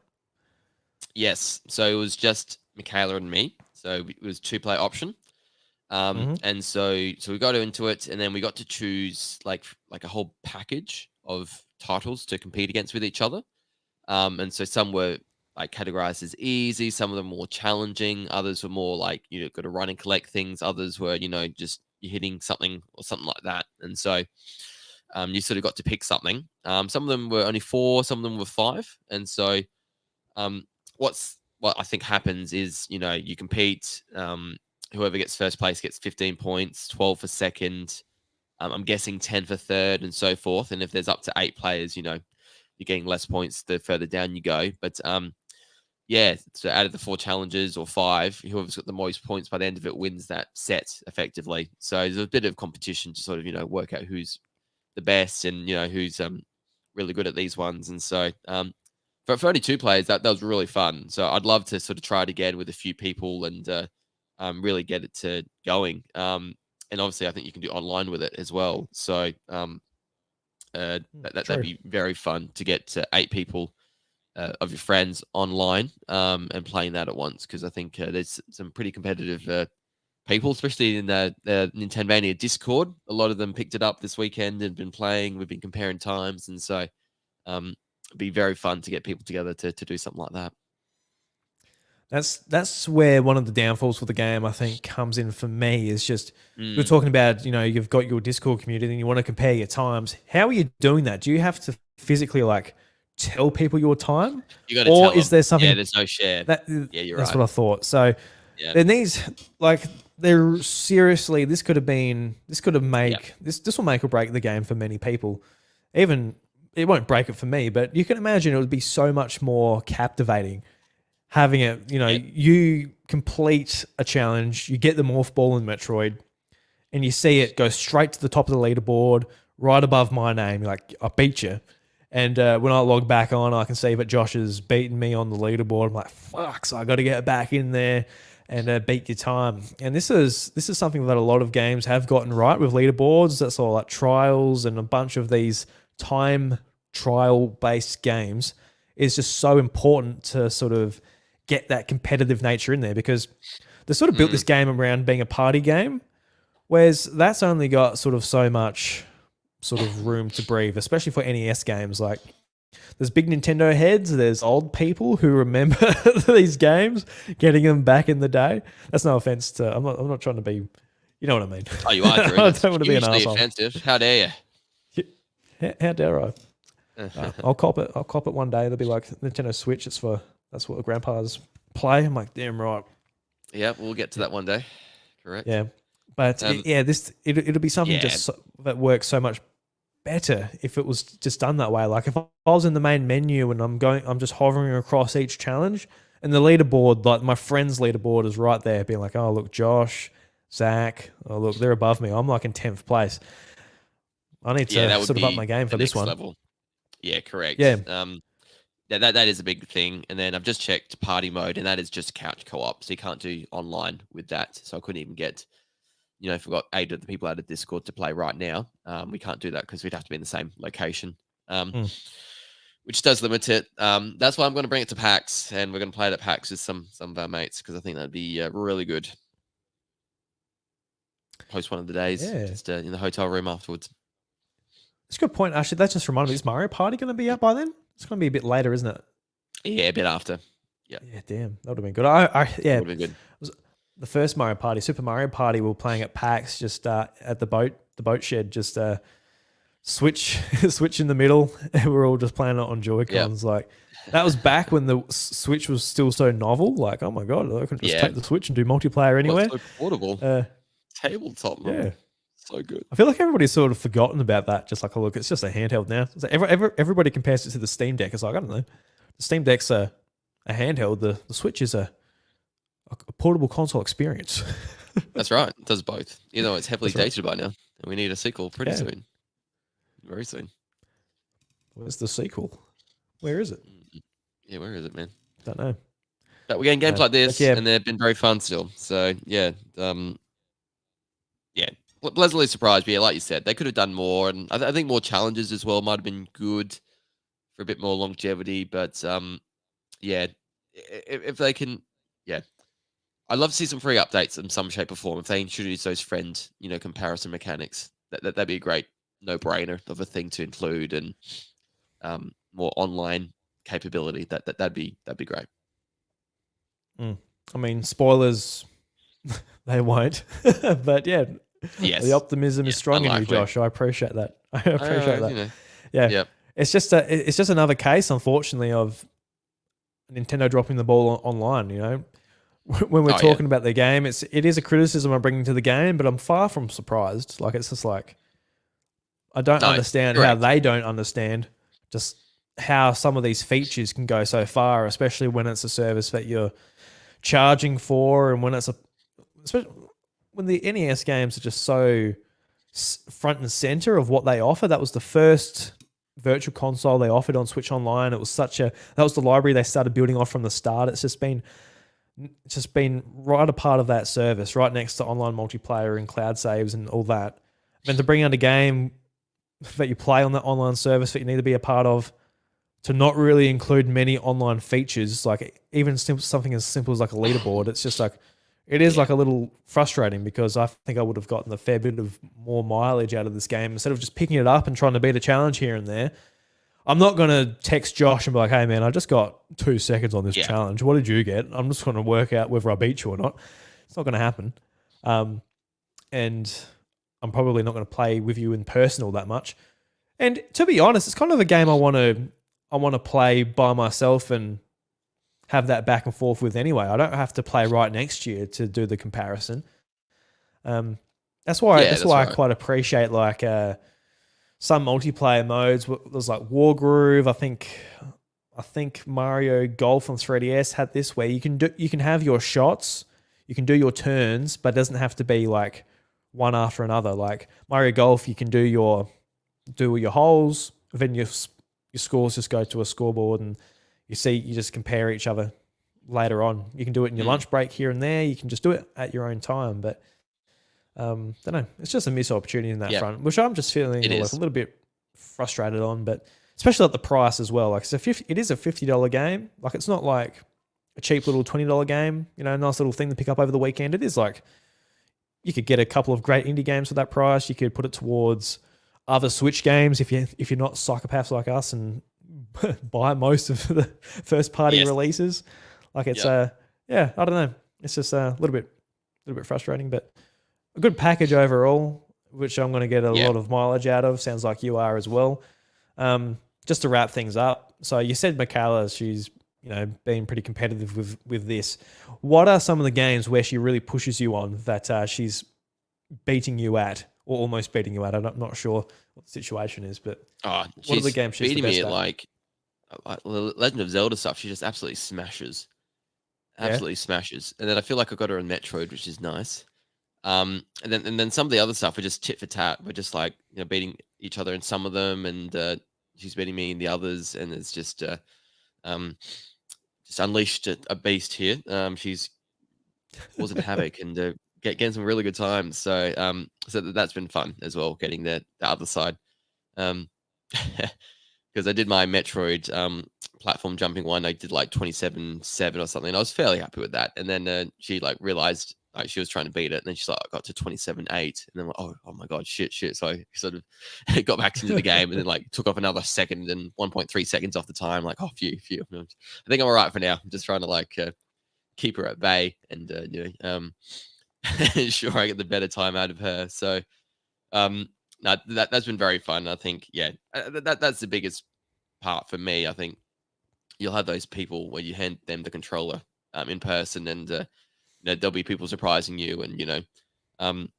B: Yes. So it was just Michaela and me. So it was two-player option.
A: Hmm.
B: And so we got into it, and then we got to choose like a whole package of titles to compete against with each other. And so some were like categorized as easy, some of them more challenging, others were more like got to run and collect things, others were just you're hitting something or something like that. And so you sort of got to pick something. Some of them were only four, some of them were five. And so um, what I think happens is you compete. Whoever gets first place gets 15 points, 12 for second. I'm guessing 10 for third, and so forth. And if there's up to 8 players, you're getting less points the further down you go. But yeah, so out of the four challenges or five, whoever's got the most points by the end of it wins that set effectively. So there's a bit of competition to sort of work out who's the best and who's really good at these ones. And so for only two players, that was really fun. So I'd love to sort of try it again with a few people and really get it to going. And obviously, I think you can do online with it as well. So that'd
A: True.
B: be very fun to get 8 people of your friends online and playing that at once because I think there's some pretty competitive people, especially in the Nintendo Discord. A lot of them picked it up this weekend and been playing. We've been comparing times, and so it'd be very fun to get people together to do something like that.
A: That's where one of the downfalls for the game, I think, comes in for me, is just we're talking about, you've got your Discord community and you want to compare your times. How are you doing that? Do you have to physically tell people your time?
B: You got to tell them.
A: Is there something?
B: Yeah, there's no share. Yeah, you're
A: that's
B: right.
A: what I thought. So there needs, there seriously, this will make or break the game for many people. Even it won't break it for me, but you can imagine it would be so much more captivating having it, you complete a challenge, you get the morph ball in Metroid, and you see it go straight to the top of the leaderboard, right above my name. You're like, I beat you. And when I log back on, I can see that Josh has beaten me on the leaderboard. I'm like, fuck, so I got to get back in there and beat your time. And this is something that a lot of games have gotten right with leaderboards. That's all like trials and a bunch of these time trial-based games is just so important to sort of get that competitive nature in there, because they sort of built this game around being a party game, whereas that's only got sort of so much sort of room to breathe, especially for NES games. Like, there's big Nintendo heads, there's old people who remember these games, getting them back in the day. That's no offense to, I'm not trying to be, you know what I mean.
B: Oh, you are, Drew.
A: I don't want to be an
B: Hugely
A: asshole.
B: offensive. How dare you?
A: How dare I? I'll cop it. I'll cop it one day. They'll be like, Nintendo Switch, that's what grandpas play. I'm like, damn right.
B: Yeah, we'll get to that one day. Correct.
A: Yeah. But it'll be something that works so much better if it was just done that way. Like, if I was in the main menu and I'm just hovering across each challenge, and the leaderboard, like my friend's leaderboard, is right there, being like, oh look, Josh, Zach, oh look, they're above me. I'm like in 10th place. I need to sort of up my game for this one.
B: Level. Yeah, correct.
A: Yeah.
B: That is a big thing. And then I've just checked party mode, and that is just couch co-op, so you can't do online with that. So I couldn't even get, if we've got 8 of the people out of Discord to play right now, we can't do that because we'd have to be in the same location, which does limit it. That's why I'm going to bring it to PAX, and we're going to play it at PAX with some of our mates, because I think that'd be really good. Post one of the days, just in the hotel room afterwards.
A: That's a good point. Actually, that just reminded me, is Mario Party going to be out by then? It's going to be a bit later, isn't it?
B: Yeah, a bit after. Yeah.
A: Yeah, damn. That would have been good. That
B: would have been good.
A: The first Mario Party, Super Mario Party, we were playing at PAX, just at the boat shed, just switch in the middle, and we're all just playing it on Joy-Cons. Yep. Like, that was back when the Switch was still so novel. Like, oh my God, I can just take the Switch and do multiplayer anywhere.
B: So portable. Tabletop.
A: Yeah.
B: So good.
A: I feel like everybody's sort of forgotten about that. Just like, oh, look, it's just a handheld now. It's like everybody compares it to the Steam Deck. It's like, I don't know. The Steam Deck's a handheld. The Switch is a portable console experience.
B: That's right. It does both. It's heavily dated by now, and we need a sequel pretty soon. Very soon.
A: Where's the sequel? Where is it?
B: Yeah, where is it, man?
A: Don't know.
B: But we're getting games like this, and they've been very fun still. So, pleasantly surprised. But yeah, like you said, they could have done more, and I think more challenges as well might have been good for a bit more longevity. But if they can, I'd love to see some free updates in some shape or form. If they introduce those friend, comparison mechanics, that'd be a great no-brainer of a thing to include, and more online capability. That'd be great.
A: I mean, spoilers, they won't. But yeah.
B: Yes.
A: The optimism is strong in you, Josh. I appreciate that. I appreciate that. Yeah. Yep. It's just another case, unfortunately, of Nintendo dropping the ball online. When we're talking about the game, it is a criticism I'm bringing to the game, but I'm far from surprised. Like, it's just like, I don't understand how they don't understand just how some of these features can go so far, especially when it's a service that you're charging for, and when especially when the NES games are just so front and center of what they offer. That was the first virtual console they offered on Switch Online. It was that was the library they started building off from the start. It's just been right a part of that service, right next to online multiplayer and cloud saves and all that. And to bring out a game that you play on that online service that you need to be a part of, to not really include many online features, like even something as simple as like a leaderboard. It's just like, it is
B: Yeah.
A: like a little frustrating because I think I would have gotten a fair bit of more mileage out of this game instead of just picking it up and trying to beat a challenge here and there. I'm not going to text Josh and be like, hey, man, I just got 2 seconds on this
B: Yeah.
A: challenge. What did you get? I'm just going to work out whether I beat you or not. It's not going to happen. And I'm probably not going to play with you in person all that much. And to be honest, it's kind of a game I want to play by myself and have that back and forth with anyway. I don't have to play right next year to do the comparison. That's why
B: Yeah,
A: that's
B: that's
A: why I
B: right.
A: quite appreciate like some multiplayer modes. There's like War Groove. I think Mario Golf on 3DS had this where you can have your shots, you can do your turns, but it doesn't have to be like one after another. Like Mario Golf, you can do your holes, then your scores just go to a scoreboard, and you just compare each other later on. You can do it in your lunch break here and there. You can just do it at your own time, but don't know. It's just a missed opportunity in that
B: Yeah,
A: front, which I'm just feeling
B: it
A: like a
B: is.
A: little bit frustrated on, but especially at the price as well. Like it is a $50 game. Like it's not like a cheap little $20 game, nice little thing to pick up over the weekend. It is like you could get a couple of great indie games for that price. You could put it towards other Switch games if you're not psychopaths like us and buy most of the first party
B: Yes.
A: releases. Like it's
B: Yeah.
A: I don't know. It's just a little bit frustrating, but a good package overall, which I'm going to get a
B: Yeah.
A: lot of mileage out of. Sounds like you are as well. Just to wrap things up, so you said Michaela, she's been pretty competitive with this. What are some of the games where she really pushes you on that she's beating you at, or almost beating you at? I'm not sure what the situation is, but
B: Oh,
A: what are the
B: she's
A: games she's the
B: beating me
A: best
B: at
A: at?
B: like Legend of Zelda stuff. She just absolutely smashes.
A: Yeah,
B: Absolutely smashes. And then I feel like I got her in Metroid, which is nice. And then some of the other stuff we're just tit for tat. We're just like beating each other in some of them, and she's beating me in the others, and it's um just unleashed a beast here. She's causing havoc and getting some really good times. So that's been fun as well, getting the other side. Um, because I did my Metroid platform jumping one. I did like 27-7 or something. I was fairly happy with that. And then she like realized like she was trying to beat it, and then she's like, I got to 27-8, and then like, oh my god, shit. So I sort of got back into the game, and then like took off another second and 1.3 seconds off the time. Like, oh, phew. I think I'm all right for now. I'm just trying to like keep her at bay and ensure I get the better time out of her. So no, that's been very fun. I think that's the biggest part for me. I think you'll have those people where you hand them the controller in person, and there'll be people surprising you, and um,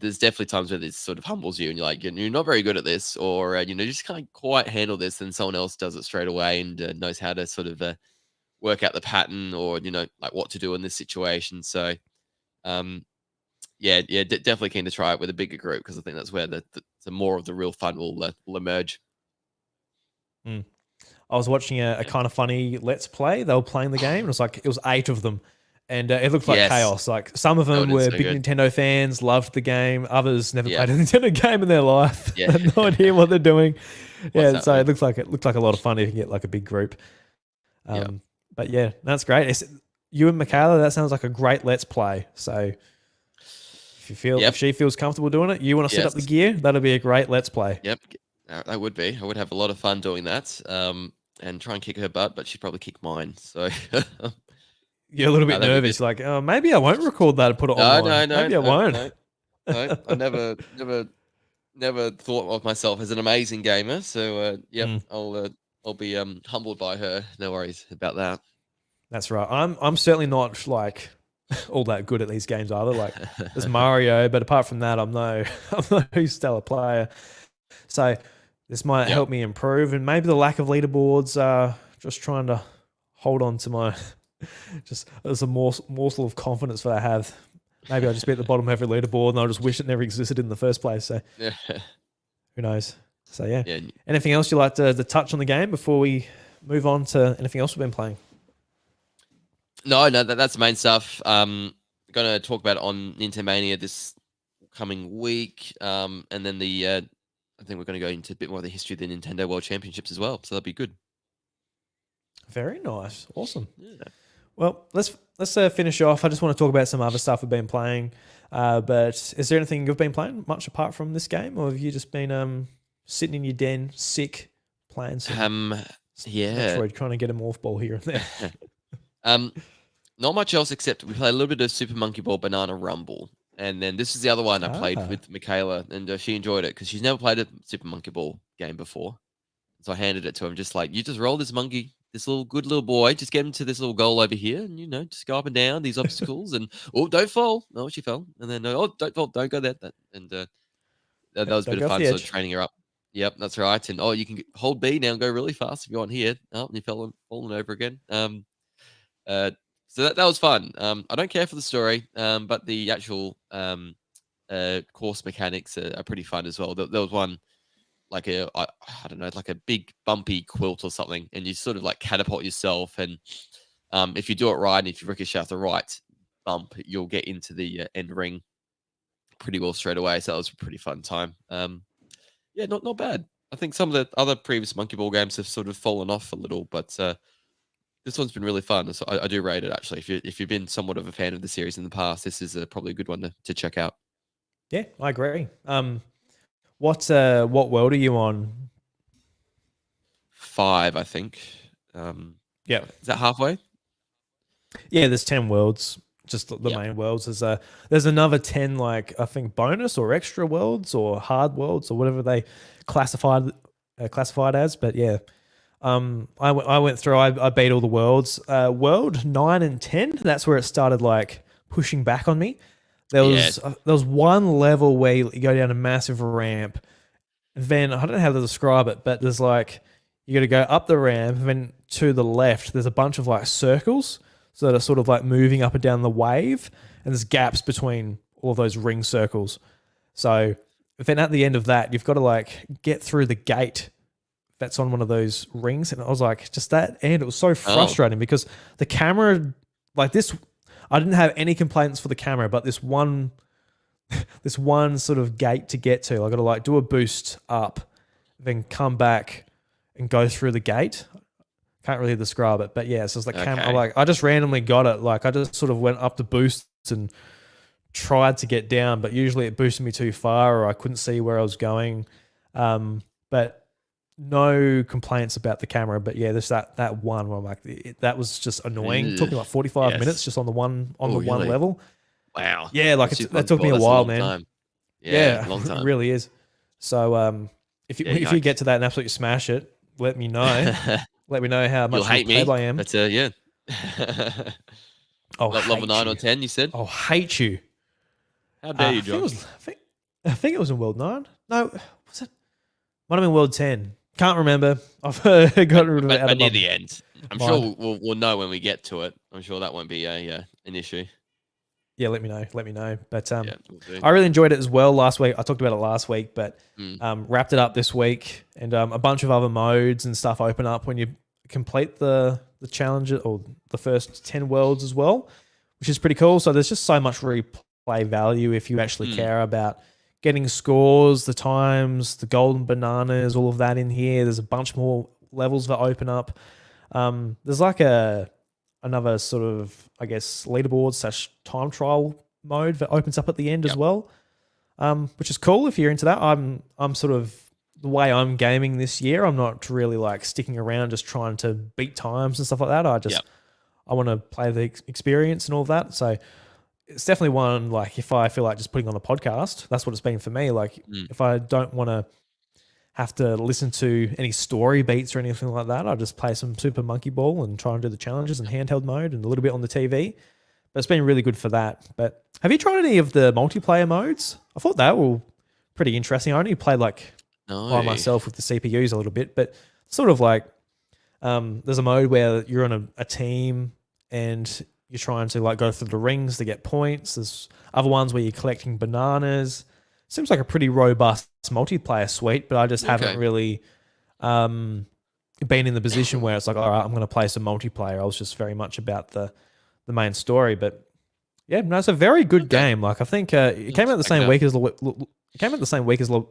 B: there's definitely times where this sort of humbles you, and you're like, you're not very good at this, or just can't quite handle this, and someone else does it straight away and knows how to sort of work out the pattern, or like what to do in this situation. So um, yeah, definitely keen to try it with a bigger group, because I think that's where the more of the real fun will emerge.
A: Mm. I was watching a
B: Yeah.
A: kind of funny Let's Play. They were playing the game. It was 8 of them, and it looked like
B: Yes.
A: chaos. Like some of
B: Oh,
A: them
B: it is
A: were
B: so
A: big
B: good.
A: Nintendo fans, loved the game. Others never
B: Yeah.
A: played a Nintendo game in their life.
B: Yeah.
A: Had no idea what they're doing.
B: What's
A: Yeah, so
B: happening?
A: it looked like a lot of fun if you can get like a big group.
B: Yeah.
A: But yeah, that's great. You and Michaela, that sounds like a great Let's Play. So if
B: Yep.
A: she feels comfortable doing it, you want to set up the
B: Yes.
A: gear, that'll be a great Let's Play.
B: Yep. That would be. I would have a lot of fun doing that. And try and kick her butt, but she'd probably kick mine. So
A: You're a little bit
B: that'd be good.
A: nervous. You're like, oh, maybe I won't record that and put it
B: No,
A: online.
B: no, no,
A: Maybe I
B: no,
A: won't.
B: no, no. I never thought of myself as an amazing gamer. So yep,
A: Mm,
B: I'll be humbled by her. No worries about that.
A: that's right. I'm certainly not like all that good at these games either. Like there's Mario, but apart from that, I'm no I'm no stellar player. So this might
B: Yep.
A: help me improve, and maybe the lack of leaderboards. Just trying to hold on to my just as a morsel of confidence that I have. Maybe I'll just be at the bottom of every leaderboard, and I'll just wish it never existed in the first place. So
B: Yeah.
A: who knows? So yeah.
B: Yeah.
A: Anything else you like to touch on the game before we move on to anything else we've been playing?
B: No, that's the main stuff. Gonna talk about it on Nintendo Mania this coming week. And then I think we're gonna go into a bit more of the history of the Nintendo World Championships as well. So that'll be good.
A: Very nice. Awesome.
B: Yeah.
A: Well, let's finish off. I just want to talk about some other stuff we've been playing. But is there anything you've been playing much apart from this game, or have you just been sitting in your den, sick, playing some
B: Yeah.
A: Metroid, trying to get a morph ball here and there?
B: Um, Not much else except we played a little bit of Super Monkey Ball Banana Rumble. And then this is the other one I played with Michaela, and she enjoyed it because she's never played a Super Monkey Ball game before. So I handed it to him, just like, you just roll this monkey, this good little boy, just get him to this little goal over here, and just go up and down these obstacles, and don't fall. No, she fell, and then don't fall, don't go there. And that was a bit of fun, sort of training her up. Yep, that's right. And you can hold B now and go really fast if you want here. Oh, and you falling over again. So that was fun. I don't care for the story, but the actual course mechanics are pretty fun as well. There was one like I don't know, like a big bumpy quilt or something, and you sort of like catapult yourself, and if you do it right, and if you ricochet off the right bump, you'll get into the end ring pretty well straight away. So that was a pretty fun time. Yeah, not bad. I think some of the other previous Monkey Ball games have sort of fallen off a little, but this one's been really fun. So I do rate it, actually. If you've been somewhat of a fan of the series in the past, this is probably a good one to check out.
A: Yeah, I agree. What world are you on?
B: 5, I think.
A: Yeah.
B: Is that halfway?
A: Yeah, there's 10 worlds, just the main worlds. There's another 10, like, I think, bonus or extra worlds or hard worlds or whatever they classified as. But yeah, I went through, I beat all the worlds. World 9 and 10, that's where it started, like, pushing back on me. There was one level where you go down a massive ramp. Then I don't know how to describe it, but there's like you got to go up the ramp, and then to the left there's a bunch of like circles, so that are sort of like moving up and down the wave, and there's gaps between all of those ring circles. So then at the end of that, you've got to like get through the gate that's on one of those rings, and I was like, just that end, it was so frustrating because the camera, like this. I didn't have any complaints for the camera, but this one sort of gate to get to, I got to like do a boost up, then come back and go through the gate. Can't really describe it, but yeah, so it's like camera. I just randomly got it. Like I just sort of went up the boosts and tried to get down, but usually it boosted me too far, or I couldn't see where I was going. But no complaints about the camera, but yeah, there's that one where I'm like, that was just annoying. It took me like 45 minutes just on the one one level.
B: Wow.
A: Yeah, like that took me a while, man.
B: Time. Yeah, long time.
A: It really is. So if you get to that and absolutely smash it, let me know. Let me know how much
B: you'll hate me.
A: I am.
B: But yeah. Level 9 or 10, you said?
A: I'll hate you.
B: How dare you, John?
A: I think it was in World 9. No, was it? Might have been World 10. Can't remember. I've got rid of it out of
B: near the end. I'm sure we'll know when we get to it. I'm sure that won't be an issue.
A: Yeah, let me know. But I really enjoyed it as well last week. I talked about it last week, but wrapped it up this week, and a bunch of other modes and stuff open up when you complete the challenge or the first 10 worlds as well, which is pretty cool. So there's just so much replay value if you actually care about getting scores, the times, the golden bananas, all of that in here. There's a bunch more levels that open up. There's like another sort of, I guess, leaderboard / time trial mode that opens up at the end as well, which is cool if you're into that. I'm sort of, the way I'm gaming this year, I'm not really like sticking around just trying to beat times and stuff like that. I want to play the experience and all of that. So it's definitely one, like, if I feel like just putting on a podcast, that's what it's been for me. Like, if I don't want to have to listen to any story beats or anything like that, I'll just play some Super Monkey Ball and try and do the challenges in handheld mode and a little bit on the TV. But it's been really good for that. But have you tried any of the multiplayer modes? I thought they were pretty interesting. I only played like by myself with the CPUs a little bit, but sort of like there's a mode where you're on a team and you're trying to like go through the rings to get points. There's other ones where you're collecting bananas. Seems like a pretty robust multiplayer suite, but I just haven't really been in the position where it's like, all right, I'm going to play some multiplayer. I was just very much about the main story. But yeah, no, it's a very good game. Like I think it came out the same week as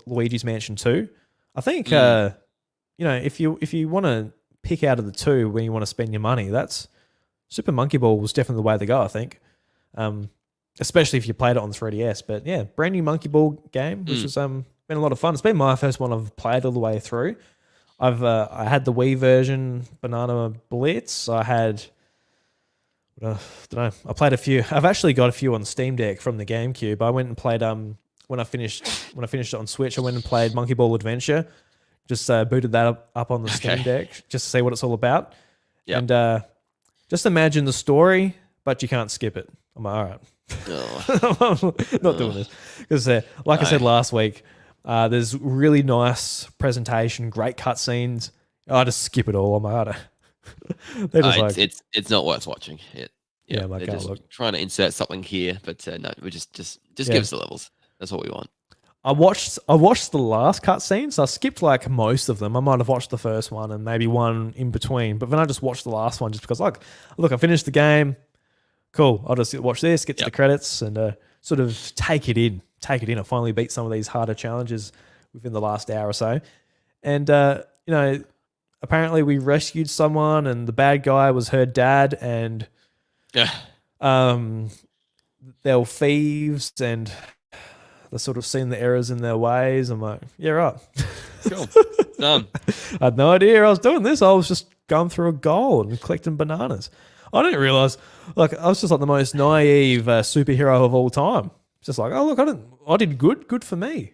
A: Luigi's Mansion 2. I think if you want to pick out of the two where you want to spend your money, that's Super Monkey Ball was definitely the way to go, I think. Especially if you played it on 3DS. But yeah, brand new Monkey Ball game, which has been a lot of fun. It's been my first one I've played all the way through. I had the Wii version, Banana Blitz. I had, don't know. I played a few. I've actually got a few on Steam Deck from the GameCube. I went and played when I finished it on Switch. I went and played Monkey Ball Adventure. Just booted that up on the Steam Deck just to see what it's all about. Yep. And just imagine the story, but you can't skip it. I'm like, all right. I'm not doing this. Because I said last week, there's really nice presentation, great cutscenes. I just skip it all. I'm like, I don't. They're just
B: it's not worth watching.
A: Yeah, like,
B: they're just trying to insert something here, but no, we just give us the levels. That's what we want.
A: I watched the last cutscenes. I skipped like most of them. I might have watched the first one and maybe one in between, but then I just watched the last one just because, like, look, I finished the game. Cool. I'll just watch this, get to the credits, and sort of take it in. I finally beat some of these harder challenges within the last hour or so, and apparently we rescued someone, and the bad guy was her dad, and they were thieves, and they're sort of seeing the errors in their ways. I'm like, yeah, right.
B: Cool. Done.
A: I had no idea I was doing this. I was just going through a goal and collecting bananas. I didn't realize, like, I was just like the most naive superhero of all time. Just like, oh, look, I did good. Good for me.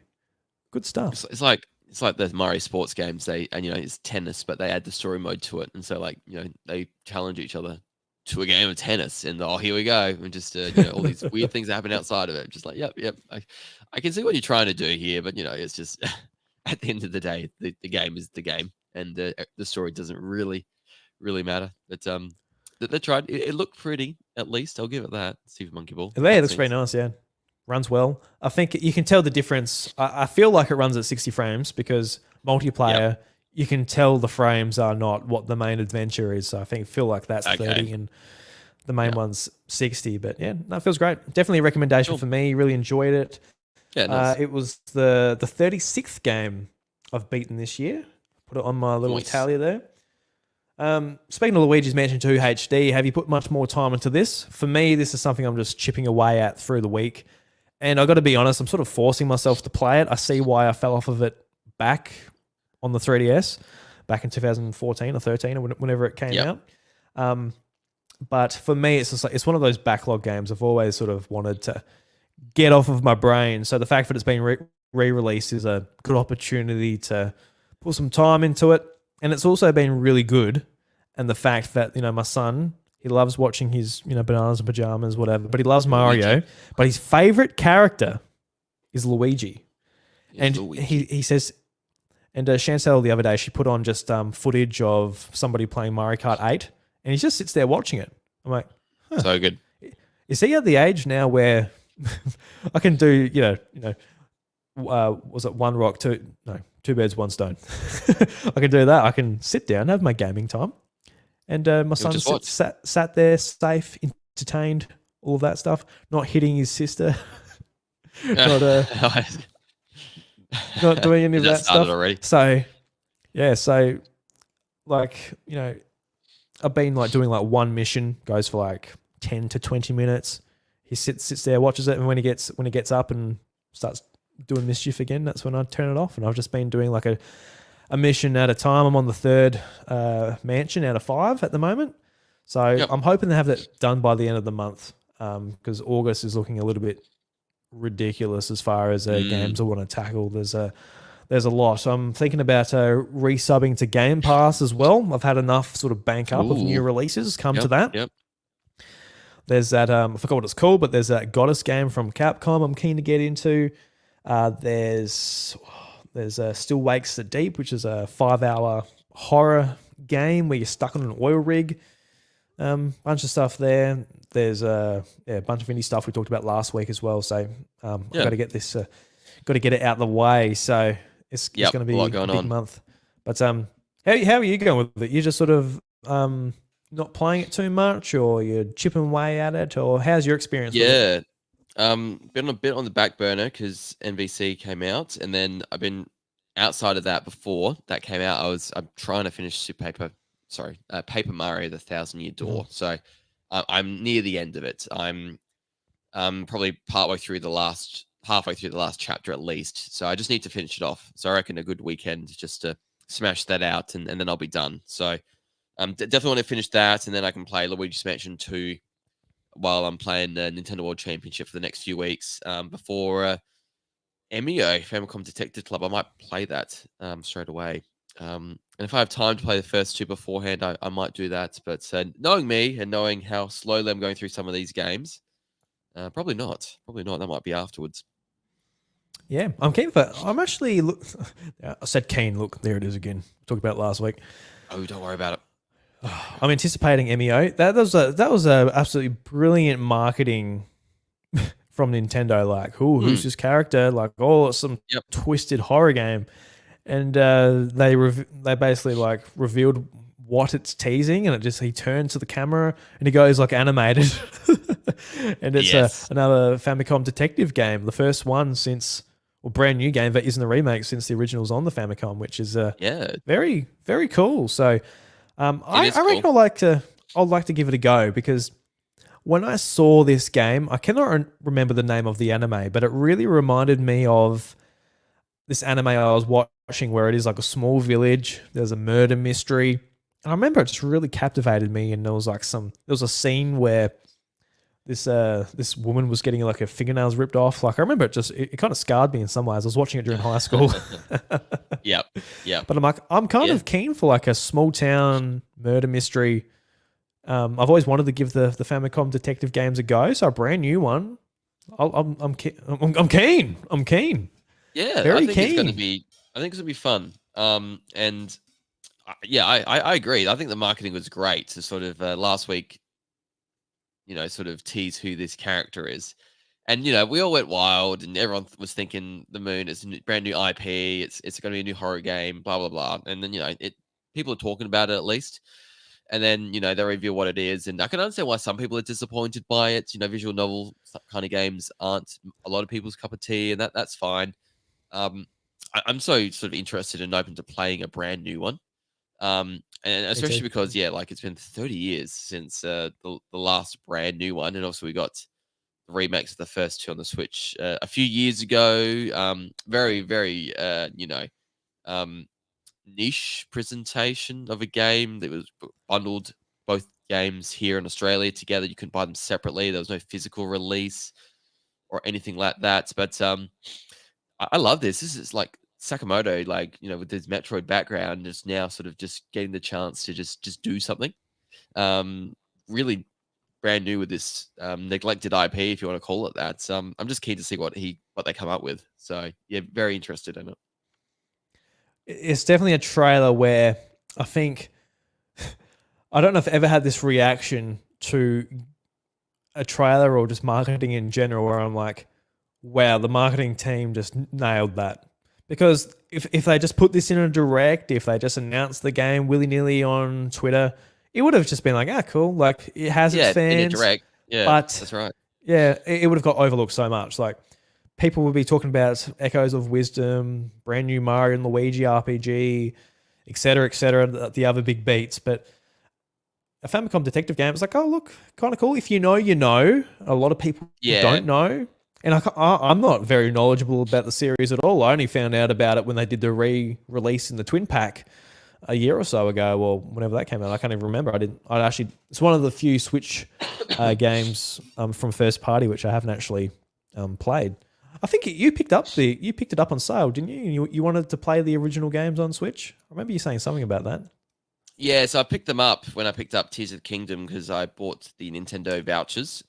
A: Good stuff.
B: It's like the Mario sports games. It's tennis, but they add the story mode to it. And so, like, they challenge each other to a game of tennis, and here we go, and just all these weird things happen outside of it. Just like, yep. I can see what you're trying to do here, but it's just at the end of the day, the game is the game, and the story doesn't really matter. But they tried. It looked pretty, at least. I'll give it that. Super Monkey Ball.
A: Yeah, it looks very nice. Yeah, runs well. I think you can tell the difference. I feel like it runs at 60 frames because multiplayer. Yep. You can tell the frames are not what the main adventure is. So I feel like that's 30 and the main one's 60. But yeah, that feels great. Definitely a recommendation for me. Really enjoyed it. Yeah, nice. It was the 36th game I've beaten this year. Put it on my little tally there. Speaking of Luigi's Mansion 2 HD, have you put much more time into this? For me, this is something I'm just chipping away at through the week. And I've got to be honest, I'm sort of forcing myself to play it. I see why I fell off of it back on the 3DS back in 2014 or 13 or whenever it came out. But for me, it's just like, it's one of those backlog games I've always sort of wanted to get off of my brain. So the fact that it's been re-released is a good opportunity to put some time into it. And it's also been really good. And the fact that, my son, he loves watching his, bananas and pajamas, whatever, but he loves Mario. But his favorite character is Luigi. And he says... And Chantel the other day, she put on just footage of somebody playing Mario Kart 8, and he just sits there watching it. I'm like,
B: so good.
A: Is he at the age now where I can do, was it two birds, one stone? I can do that. I can sit down, have my gaming time, and my son sat there, safe, entertained, all of that stuff, not hitting his sister, not doing any of that stuff already. So, yeah. So, like, I've been like doing like one mission, goes for like 10 to 20 minutes. He sits there, watches it, and when he gets up and starts doing mischief again, that's when I turn it off. And I've just been doing like a mission at a time. I'm on the third mansion out of 5 at the moment. So I'm hoping to have that done by the end of the month, because August is looking a little bit ridiculous as far as games I want to tackle. There's a lot. So I'm thinking about resubbing to Game Pass as well. I've had enough sort of bank up of new releases come to that. Yep. There's that, I forgot what it's called, but there's that Goddess game from Capcom I'm keen to get into. There's Still Wakes the Deep, which is a 5-hour horror game where you're stuck on an oil rig. Bunch of stuff there. There's a bunch of indie stuff we talked about last week as well. So I've got to get this, got to get it out of the way. So it's going to be a big month. But how are you going with it? You're just sort of not playing it too much, or you're chipping away at it, or how's your experience? With it?
B: Been a bit on the back burner because NVC came out, and then I've been outside of that before that came out. I'm trying to finish Paper Mario: The Thousand Year Door. So I'm near the end of it. I'm probably halfway through the last chapter at least. So I just need to finish it off. So I reckon a good weekend just to smash that out, and then I'll be done. So definitely want to finish that, and then I can play Luigi's Mansion 2 while I'm playing the Nintendo World Championship for the next few weeks before MEO, Famicom Detective Club. I might play that straight away. And if I have time to play the first two beforehand, I might do that. But knowing me and knowing how slowly I'm going through some of these games, probably not. Probably not. That might be afterwards.
A: Yeah, I'm keen for. I'm actually. I said keen. Look, there it is again. Talked about it last week.
B: Oh, don't worry about it.
A: I'm anticipating MEO. That was a absolutely brilliant marketing from Nintendo. Like, who's this character? Like, some twisted horror game, and they basically like revealed what it's teasing, and he turns to the camera and he goes like animated, and it's another Famicom detective game, the first one since. Well, brand new game that isn't a remake since the original's on the Famicom, which is very, very cool. So I reckon I'd like to give it a go, because when I saw this game, I cannot remember the name of the anime, but it really reminded me of this anime I was watching where it is like a small village. There's a murder mystery. And I remember it just really captivated me, and there was a scene where this woman was getting like her fingernails ripped off. Like, I remember it kind of scarred me in some ways. I was watching it during high school.
B: Yep.
A: But I'm like, I'm kind of keen for like a small town murder mystery. I've always wanted to give the Famicom detective games a go, so a brand new one. I'm keen.
B: Yeah,
A: very
B: I think
A: keen.
B: it's gonna be fun. And I agree. I think the marketing was great to sort of last week, sort of tease who this character is. And, we all went wild, and everyone was thinking the Moon is a brand new IP. It's going to be a new horror game, blah, blah, blah. And then, people are talking about it at least. And then, they reveal what it is. And I can understand why some people are disappointed by it. Visual novel kind of games aren't a lot of people's cup of tea, and that's fine. I'm so sort of interested and open to playing a brand new one. And especially because, it's been 30 years since the last brand new one. And also we got the remakes of the first two on the Switch a few years ago. Very, very, niche presentation of a game that was bundled both games here in Australia together. You couldn't buy them separately. There was no physical release or anything like that. But I love this. This is like Sakamoto, with his Metroid background, is now sort of just getting the chance to just do something. Really brand new with this neglected IP, if you want to call it that. I'm just keen to see what they come up with. So yeah, very interested in it.
A: It's definitely a trailer where I think I don't know if I've ever had this reaction to a trailer or just marketing in general, where I'm like, wow, the marketing team just nailed that. Because if they just put this in a direct, if they just announced the game willy-nilly on Twitter, it would have just been like, cool. Like, it has its fans.
B: In a direct. Yeah,
A: but
B: that's right.
A: Yeah, it would have got overlooked so much. Like, people would be talking about Echoes of Wisdom, brand new Mario and Luigi RPG, et cetera, the other big beats. But a Famicom detective game, it's like, oh, look, kind of cool. If you know, you know. A lot of people don't know. And I'm not very knowledgeable about the series at all. I only found out about it when they did the re-release in the Twin Pack a year or so ago, or whenever that came out. I can't even remember. It's one of the few Switch games from first party which I haven't actually played. I think you picked it up on sale, didn't you? You wanted to play the original games on Switch. I remember you saying something about that.
B: Yeah, so I picked them up when I picked up Tears of the Kingdom because I bought the Nintendo vouchers.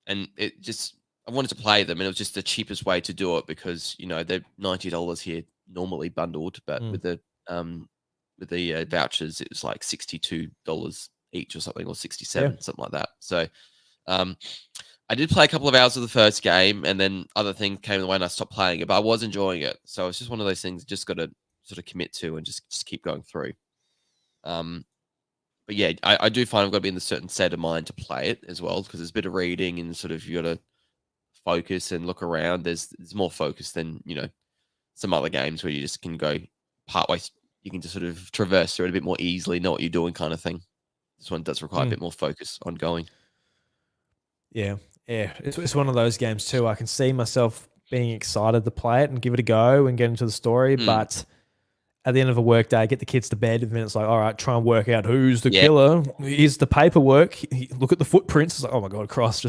B: And I wanted to play them, and it was just the cheapest way to do it because they're $90 here normally bundled, but with the vouchers it was like $62 each or something, or 67, something like that. So I did play a couple of hours of the first game, and then other things came the way and I stopped playing it, but I was enjoying it. So it's just one of those things you just got to sort of commit to and just keep going through. But yeah, I do find I've got to be in a certain state of mind to play it as well, because there's a bit of reading and sort of you got to focus and look around. There's more focus than some other games where you just can go partway. You can just sort of traverse through it a bit more easily, know what you're doing, kind of thing. this one does require a bit more focus ongoing.
A: Yeah. It's one of those games too. I can see myself being excited to play it and give it a go and get into the story, but at the end of a work day, get the kids to bed, and then it's like, all right, try and work out who's the killer. Here's the paperwork. Look at the footprints. It's like, oh my God, cross.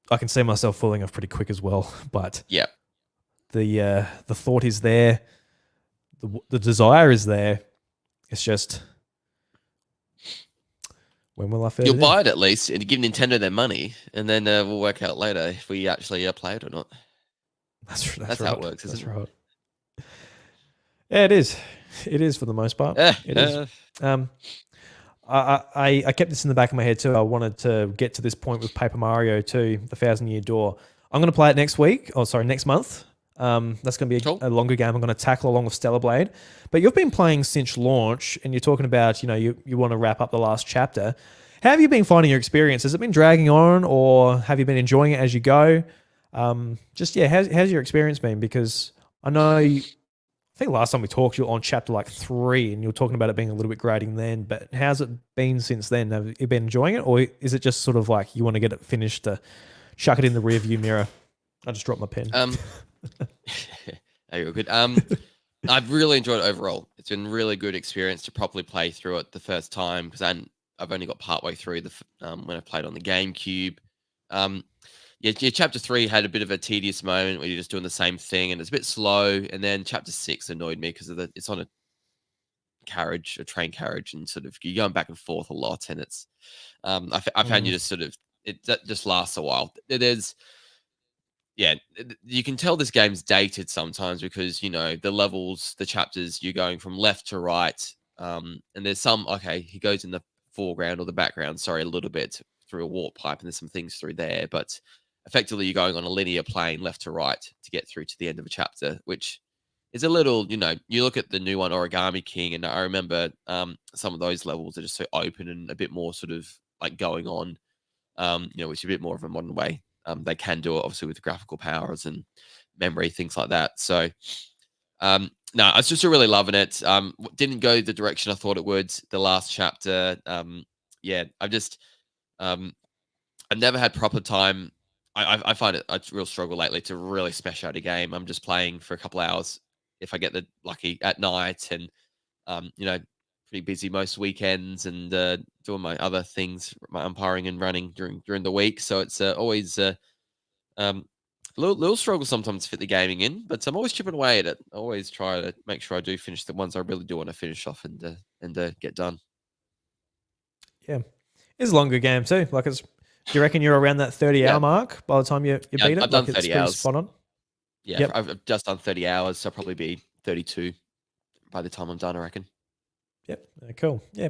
A: I can see myself falling off pretty quick as well. But the thought is there. The desire is there. It's just, when will I feel
B: You'll buy it at least and give Nintendo their money, and then we'll work out later if we actually play it or not.
A: That's
B: right. How it works, isn't it?
A: Right. Yeah, it is. It is for the most part. It is. I kept this in the back of my head too. I wanted to get to this point with Paper Mario 2, The Thousand Year Door. I'm going to play it next month. That's going to be a longer game. I'm going to tackle along with Stellar Blade. But you've been playing since launch, and you're talking about, you want to wrap up the last chapter. How have you been finding your experience? Has it been dragging on, or have you been enjoying it as you go? How's your experience been? Because I think last time we talked, you were on chapter 3, and you were talking about it being a little bit grating then. But how's it been since then? Have you been enjoying it, or is it just sort of like you want to get it finished to chuck it in the rear view mirror? I just dropped my pen.
B: You're good. I've really enjoyed it overall. It's been a really good experience to properly play through it the first time, because I've only got partway through when I played on the GameCube. Chapter 3 had a bit of a tedious moment where you're just doing the same thing and it's a bit slow. And then chapter 6 annoyed me because it's on a train carriage, and sort of you're going back and forth a lot. And it's, I found you just sort of, that just lasts a while. You can tell this game's dated sometimes because, the levels, the chapters, you're going from left to right. And there's some, he goes in the foreground or the background, a little bit through a warp pipe, and there's some things through there, but effectively you're going on a linear plane left to right to get through to the end of a chapter, which is a little, you look at the new one, Origami King, and I remember some of those levels are just so open and a bit more sort of like going on, which is a bit more of a modern way. They can do it obviously with graphical powers and memory, things like that. So no, I was just really loving it. Didn't go the direction I thought it would. The last chapter, I've never had proper time. I find it a real struggle lately to really smash out a game. I'm just playing for a couple hours if I get the lucky at night, and pretty busy most weekends, and doing my other things, my umpiring and running during the week. So it's always little struggle sometimes to fit the gaming in, but I'm always chipping away at it. I always try to make sure I do finish the ones I really do want to finish off and get done.
A: Yeah, it's a longer game too. Do you reckon you're around that 30-hour mark by the time you beat it?
B: I've done 30 hours.
A: Spot on.
B: Yeah, yep. I've just done 30 hours, so I'll probably be 32 by the time I'm done, I reckon.
A: Yep, cool. Yeah.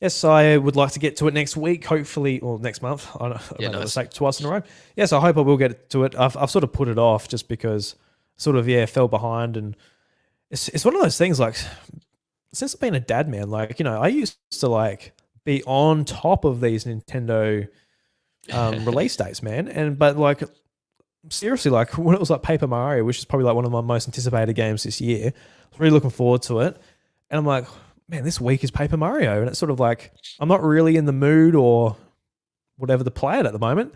A: Yes, I would like to get to it next week, hopefully, or next month. I don't know, say twice in a row. Yes, I hope I will get to it. I've sort of put it off just because fell behind, and it's one of those things, since I've been a dad, man, I used to be on top of these Nintendo release dates, man. But seriously, when it was Paper Mario, which is probably one of my most anticipated games this year, I was really looking forward to it. And I'm like, man, this week is Paper Mario. And it's sort of I'm not really in the mood or whatever to play it at the moment.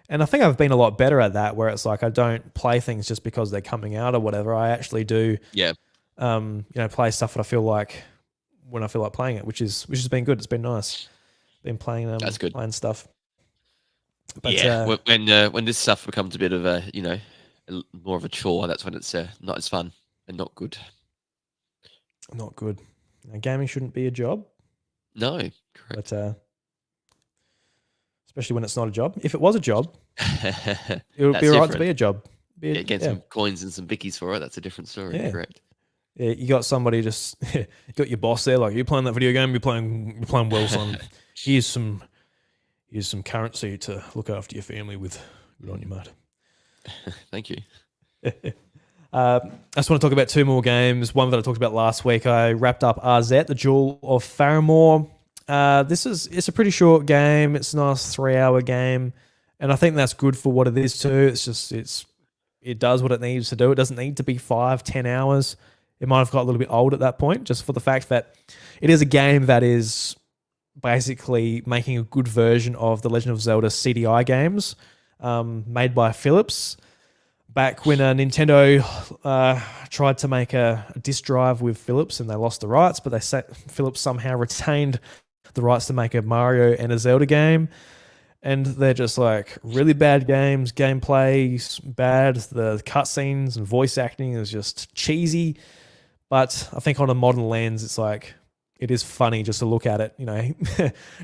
A: And I think I've been a lot better at that, where it's I don't play things just because they're coming out or whatever. I actually do, play stuff that I feel like when I feel like playing it, which has been good. It's been nice. Been playing
B: That's good.
A: Playing stuff.
B: But when this stuff becomes a bit of a more of a chore, that's when it's not as fun and not good.
A: Not good. Now, gaming shouldn't be a job.
B: No, correct.
A: But especially when it's not a job. If it was a job, it would be all right to be a job.
B: Get some coins and some bickies for it. That's a different story. Yeah. Correct.
A: Yeah, you got somebody you got your boss there, you playing that video game. You're playing well, son. Here's some currency to look after your family with. Good on you, mate.
B: Thank you.
A: I just want to talk about two more games. One that I talked about last week. I wrapped up RZ, the Jewel of Faramore. It's a pretty short game. It's a nice 3-hour game, and I think that's good for what it is too. It does what it needs to do. It doesn't need to be 5-10 hours. It might have got a little bit old at that point, just for the fact that it is a game that is basically making a good version of the Legend of Zelda CDI games made by Philips. Back when Nintendo tried to make a disk drive with Philips and they lost the rights, but Philips somehow retained the rights to make a Mario and a Zelda game. And they're just like really bad games, gameplay's bad, the cutscenes and voice acting is just cheesy. But I think on a modern lens, it's like, it is funny just to look at it,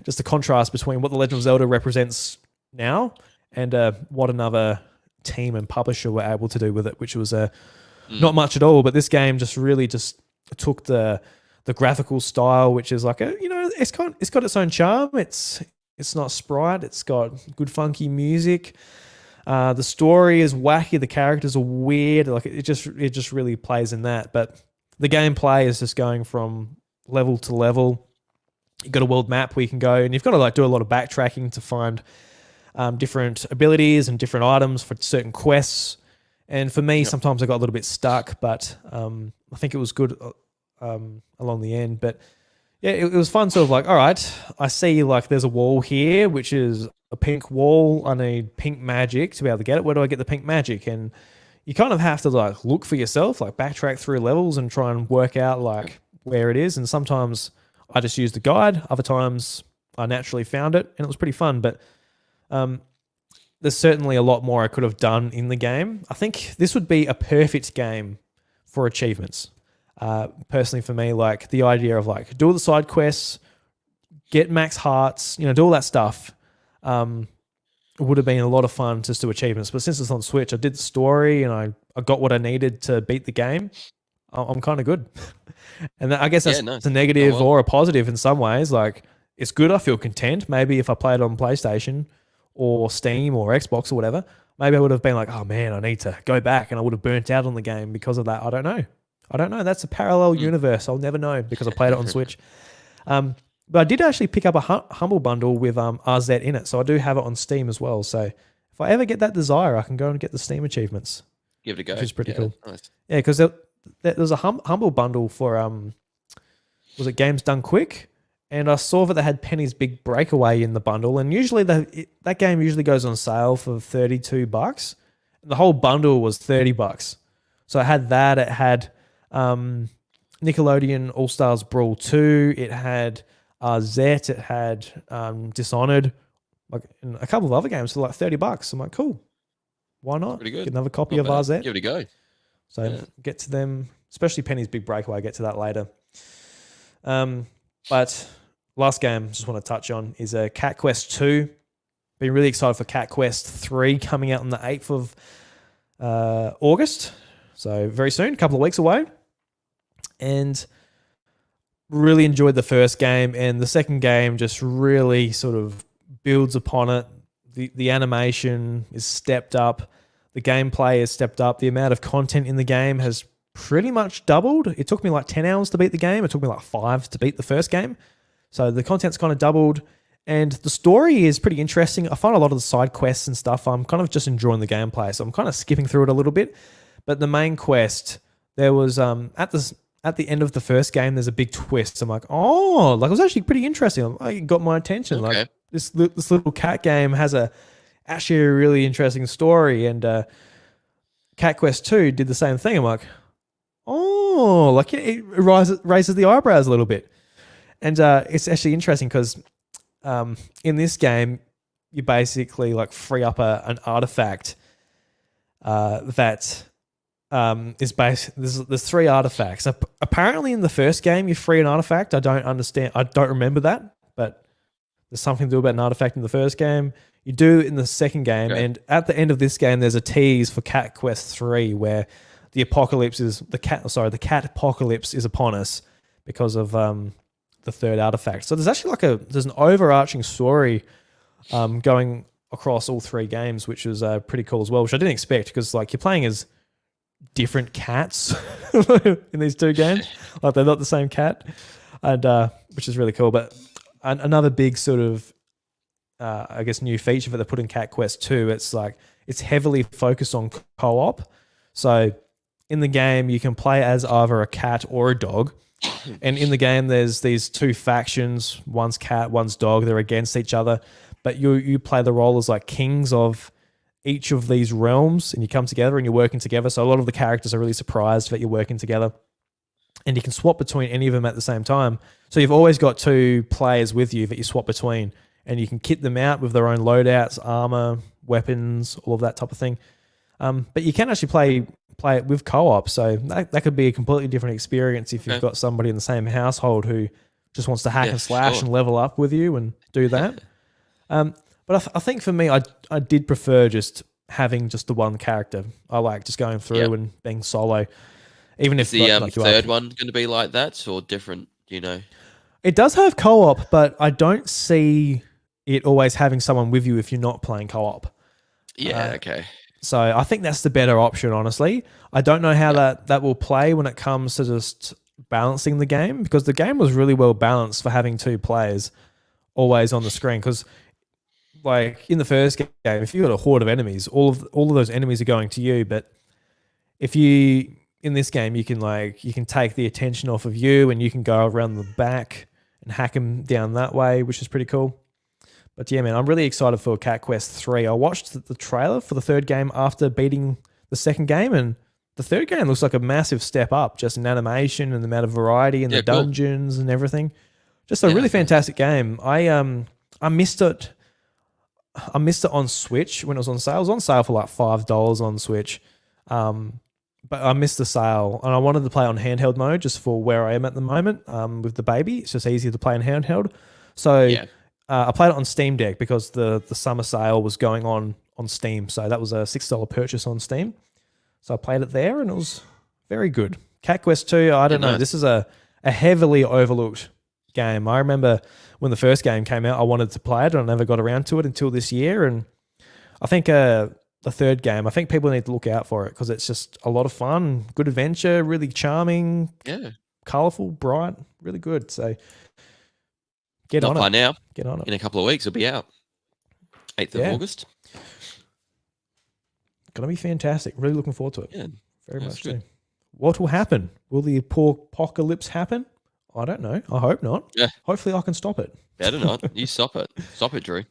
A: just the contrast between what The Legend of Zelda represents now and what another team and publisher were able to do with it, which was not much at all. But this game just really just took the graphical style, which is like it's got its own charm. It's not Sprite. It's got good funky music. The story is wacky. The characters are weird. Like it just really plays in that. But the gameplay is just going from level to level. You've got a world map where you can go, and you've got to like do a lot of backtracking to find different abilities and different items for certain quests. And for me, sometimes I got a little bit stuck, but I think it was good along the end. But yeah, it was fun. Sort of like, all right, I see like there's a wall here, which is a pink wall. I need pink magic to be able to get it. Where do I get the pink magic? And you kind of have to like look for yourself, like backtrack through levels and try and work out like where it is. And sometimes I just used the guide. Other times I naturally found it, and it was pretty fun. But there's certainly a lot more I could have done in the game. I think this would be a perfect game for achievements. Personally for me, like the idea of like do all the side quests, get max hearts, do all that stuff. It would have been a lot of fun just to achievements. But since it's on Switch, I did the story and I got what I needed to beat the game. I'm kind of good. And I guess that's a negative or a positive in some ways. Like it's good. I feel content. Maybe if I played on PlayStation or Steam or Xbox or whatever, maybe I would have been like, oh man, I need to go back, and I would have burnt out on the game because of that. I don't know. That's a parallel universe. I'll never know because I played it on Switch. But I did actually pick up a Humble Bundle with RZ in it. So I do have it on Steam as well. So if I ever get that desire, I can go and get the Steam achievements.
B: Give it a go.
A: Which is pretty cool.
B: Nice.
A: Yeah, because there's a Humble Bundle for, was it Games Done Quick? And I saw that they had Penny's Big Breakaway in the bundle. And usually that game usually goes on sale for $32. And the whole bundle was $30. So I had that. It had Nickelodeon All-Stars Brawl 2. It had Zet. It had Dishonored. Like, and a couple of other games for like $30. I'm like, cool. Why not?
B: Pretty good.
A: Get another copy of RZ.
B: Give it a go.
A: So get to them, especially Penny's Big Breakaway. I'll get to that later. But last game I just want to touch on is Cat Quest 2. Been really excited for Cat Quest 3 coming out on the 8th of August. So very soon, a couple of weeks away. And really enjoyed the first game, and the second game just really sort of builds upon it. The animation is stepped up. The gameplay is stepped up. The amount of content in the game has pretty much doubled. It took me like 10 hours to beat the game. It took me like 5 to beat the first game. So the content's kind of doubled. And the story is pretty interesting. I find a lot of the side quests and stuff, I'm kind of just enjoying the gameplay. So I'm kind of skipping through it a little bit. But the main quest, there was at the end of the first game, there's a big twist. I'm like, oh, like it was actually pretty interesting. It got my attention. Okay. Like this little cat game has actually a really interesting story. And Cat Quest 2 did the same thing. I'm like, oh, like it raises the eyebrows a little bit. And it's actually interesting because in this game, you basically like free up an artifact that is based. There's 3 artifacts. Apparently, in the first game, you free an artifact. I don't understand. I don't remember that, but there's something to do about an artifact in the first game. You do in the second game, and at the end of this game, there's a tease for Cat Quest 3 where the cat apocalypse is upon us because of the third artifact. So there's actually there's an overarching story going across all 3 games, which is pretty cool as well, which I didn't expect because like you're playing as different cats in these 2 games. Like they're not the same cat, and which is really cool. But another big sort of I guess new feature that they put in Cat Quest 2, it's heavily focused on co-op. So in the game, you can play as either a cat or a dog, And in the game, there's these two factions. One's cat, one's dog. They're against each other. But you play the role as like kings of each of these realms, and you come together and you're working together. So a lot of the characters are really surprised that you're working together. And you can swap between any of them at the same time. So you've always got two players with you that you swap between. And you can kit them out with their own loadouts, armor, weapons, all of that type of thing. But you can actually play it with co-op, so that could be a completely different experience if you've got somebody in the same household who just wants to hack and slash and level up with you and do that. But I think for me, I did prefer just having just the one character. I like just going through and being solo. Even if
B: the third one going to be like that or different, you know?
A: It does have co-op, but I don't see it always having someone with you if you're not playing co-op.
B: Yeah, okay.
A: So I think that's the better option, honestly. I don't know how that will play when it comes to just balancing the game, because the game was really well balanced for having two players always on the screen. Because like in the first game, if you got a horde of enemies, all of those enemies are going to you. But if you in this game, you can take the attention off of you and you can go around the back and hack them down that way, which is pretty cool. But yeah, man, I'm really excited for Cat Quest 3. I watched the trailer for the third game after beating the second game, and the third game looks like a massive step up just in animation and the amount of variety and the dungeons and everything. Just a really fantastic game. I missed it. I missed it on Switch when it was on sale. It was on sale for like $5 on Switch. But I missed the sale, and I wanted to play on handheld mode just for where I am at the moment with the baby. It's just easier to play in handheld. So I played it on Steam Deck because the summer sale was going on Steam. So that was a $6 purchase on Steam. So I played it there, and it was very good. Cat Quest 2, I don't know. This is a heavily overlooked game. I remember when the first game came out, I wanted to play it, and I never got around to it until this year. And I think the third game, I think people need to look out for it because it's just a lot of fun, good adventure, really charming, colourful, bright, really good. So get on it
B: now.
A: Get on it.
B: In a couple of weeks, it'll be out. 8th of August.
A: Gonna be fantastic. Really looking forward to it.
B: Yeah,
A: very much so. What will happen? Will the apocalypse happen? I don't know. I hope not. Yeah. Hopefully I can stop it.
B: Better not. You stop it. Stop it, Drew.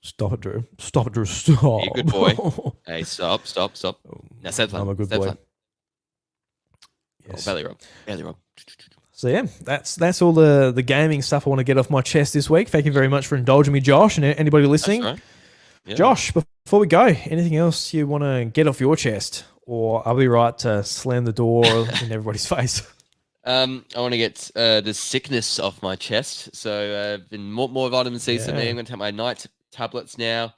A: Stop it, Drew. Stop it, Drew. Stop.
B: You're a good boy. Hey, stop. Now,
A: I'm a good boy.
B: Yes. Oh, belly rub.
A: So yeah, that's all the gaming stuff I want to get off my chest this week. Thank you very much for indulging me, Josh, and anybody listening.
B: That's right. Yeah.
A: Josh, before we go, anything else you want to get off your chest, or are we right to slam the door in everybody's face?
B: I want to get the sickness off my chest. So been more vitamin C for me. I'm going to take my night tablets now.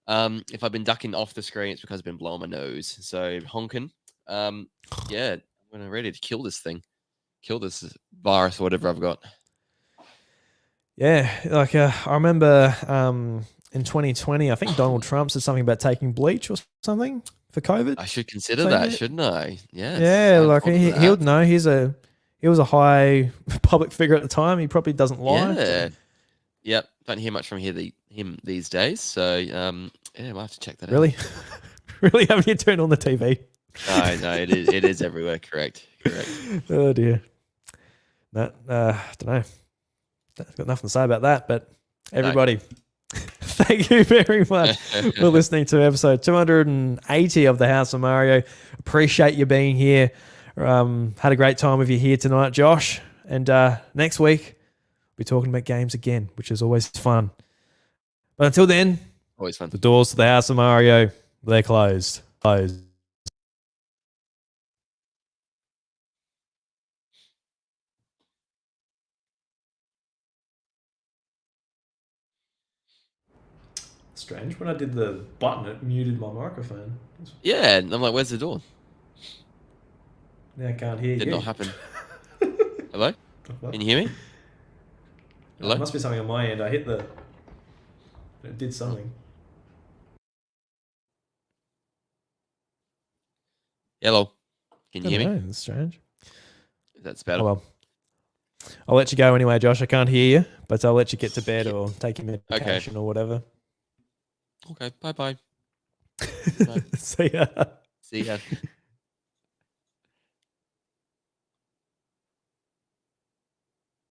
B: If I've been ducking off the screen, it's because I've been blowing my nose. So honking. I'm ready to kill this thing. Kill this virus or whatever I've got.
A: Yeah, like I remember in 2020, I think Donald Trump said something about taking bleach or something for COVID.
B: I should consider that, shouldn't I? Yeah.
A: Yeah, like he would know. He was a high public figure at the time. He probably doesn't lie.
B: Yeah. Yep. Don't hear much from him these days. So we'll have to check that out.
A: Really? Really? Haven't you turned on the TV?
B: No, it is everywhere. Correct.
A: Oh dear. Don't know. I've got nothing to say about that, but everybody, thank you very much for listening to episode 280 of the House of Mario. Appreciate you being here. Had a great time with you here tonight, Josh. And next week, we'll be talking about games again, which is always fun. But until then,
B: always fun.
A: The doors to the House of Mario, they're closed. Strange. When I did the button, it muted my microphone.
B: Yeah, and I'm like, where's the door?
A: Now I can't hear you.
B: Did not happen. Hello? Can you hear me? Hello?
A: It must be something on my end. I hit the... It did something.
B: Hello? Can you hear me?
A: That's strange.
B: That's better.
A: Oh, well. I'll let you go anyway, Josh. I can't hear you, but I'll let you get to bed or take your medication or whatever.
B: Okay, bye-bye.
A: See ya.
B: See ya.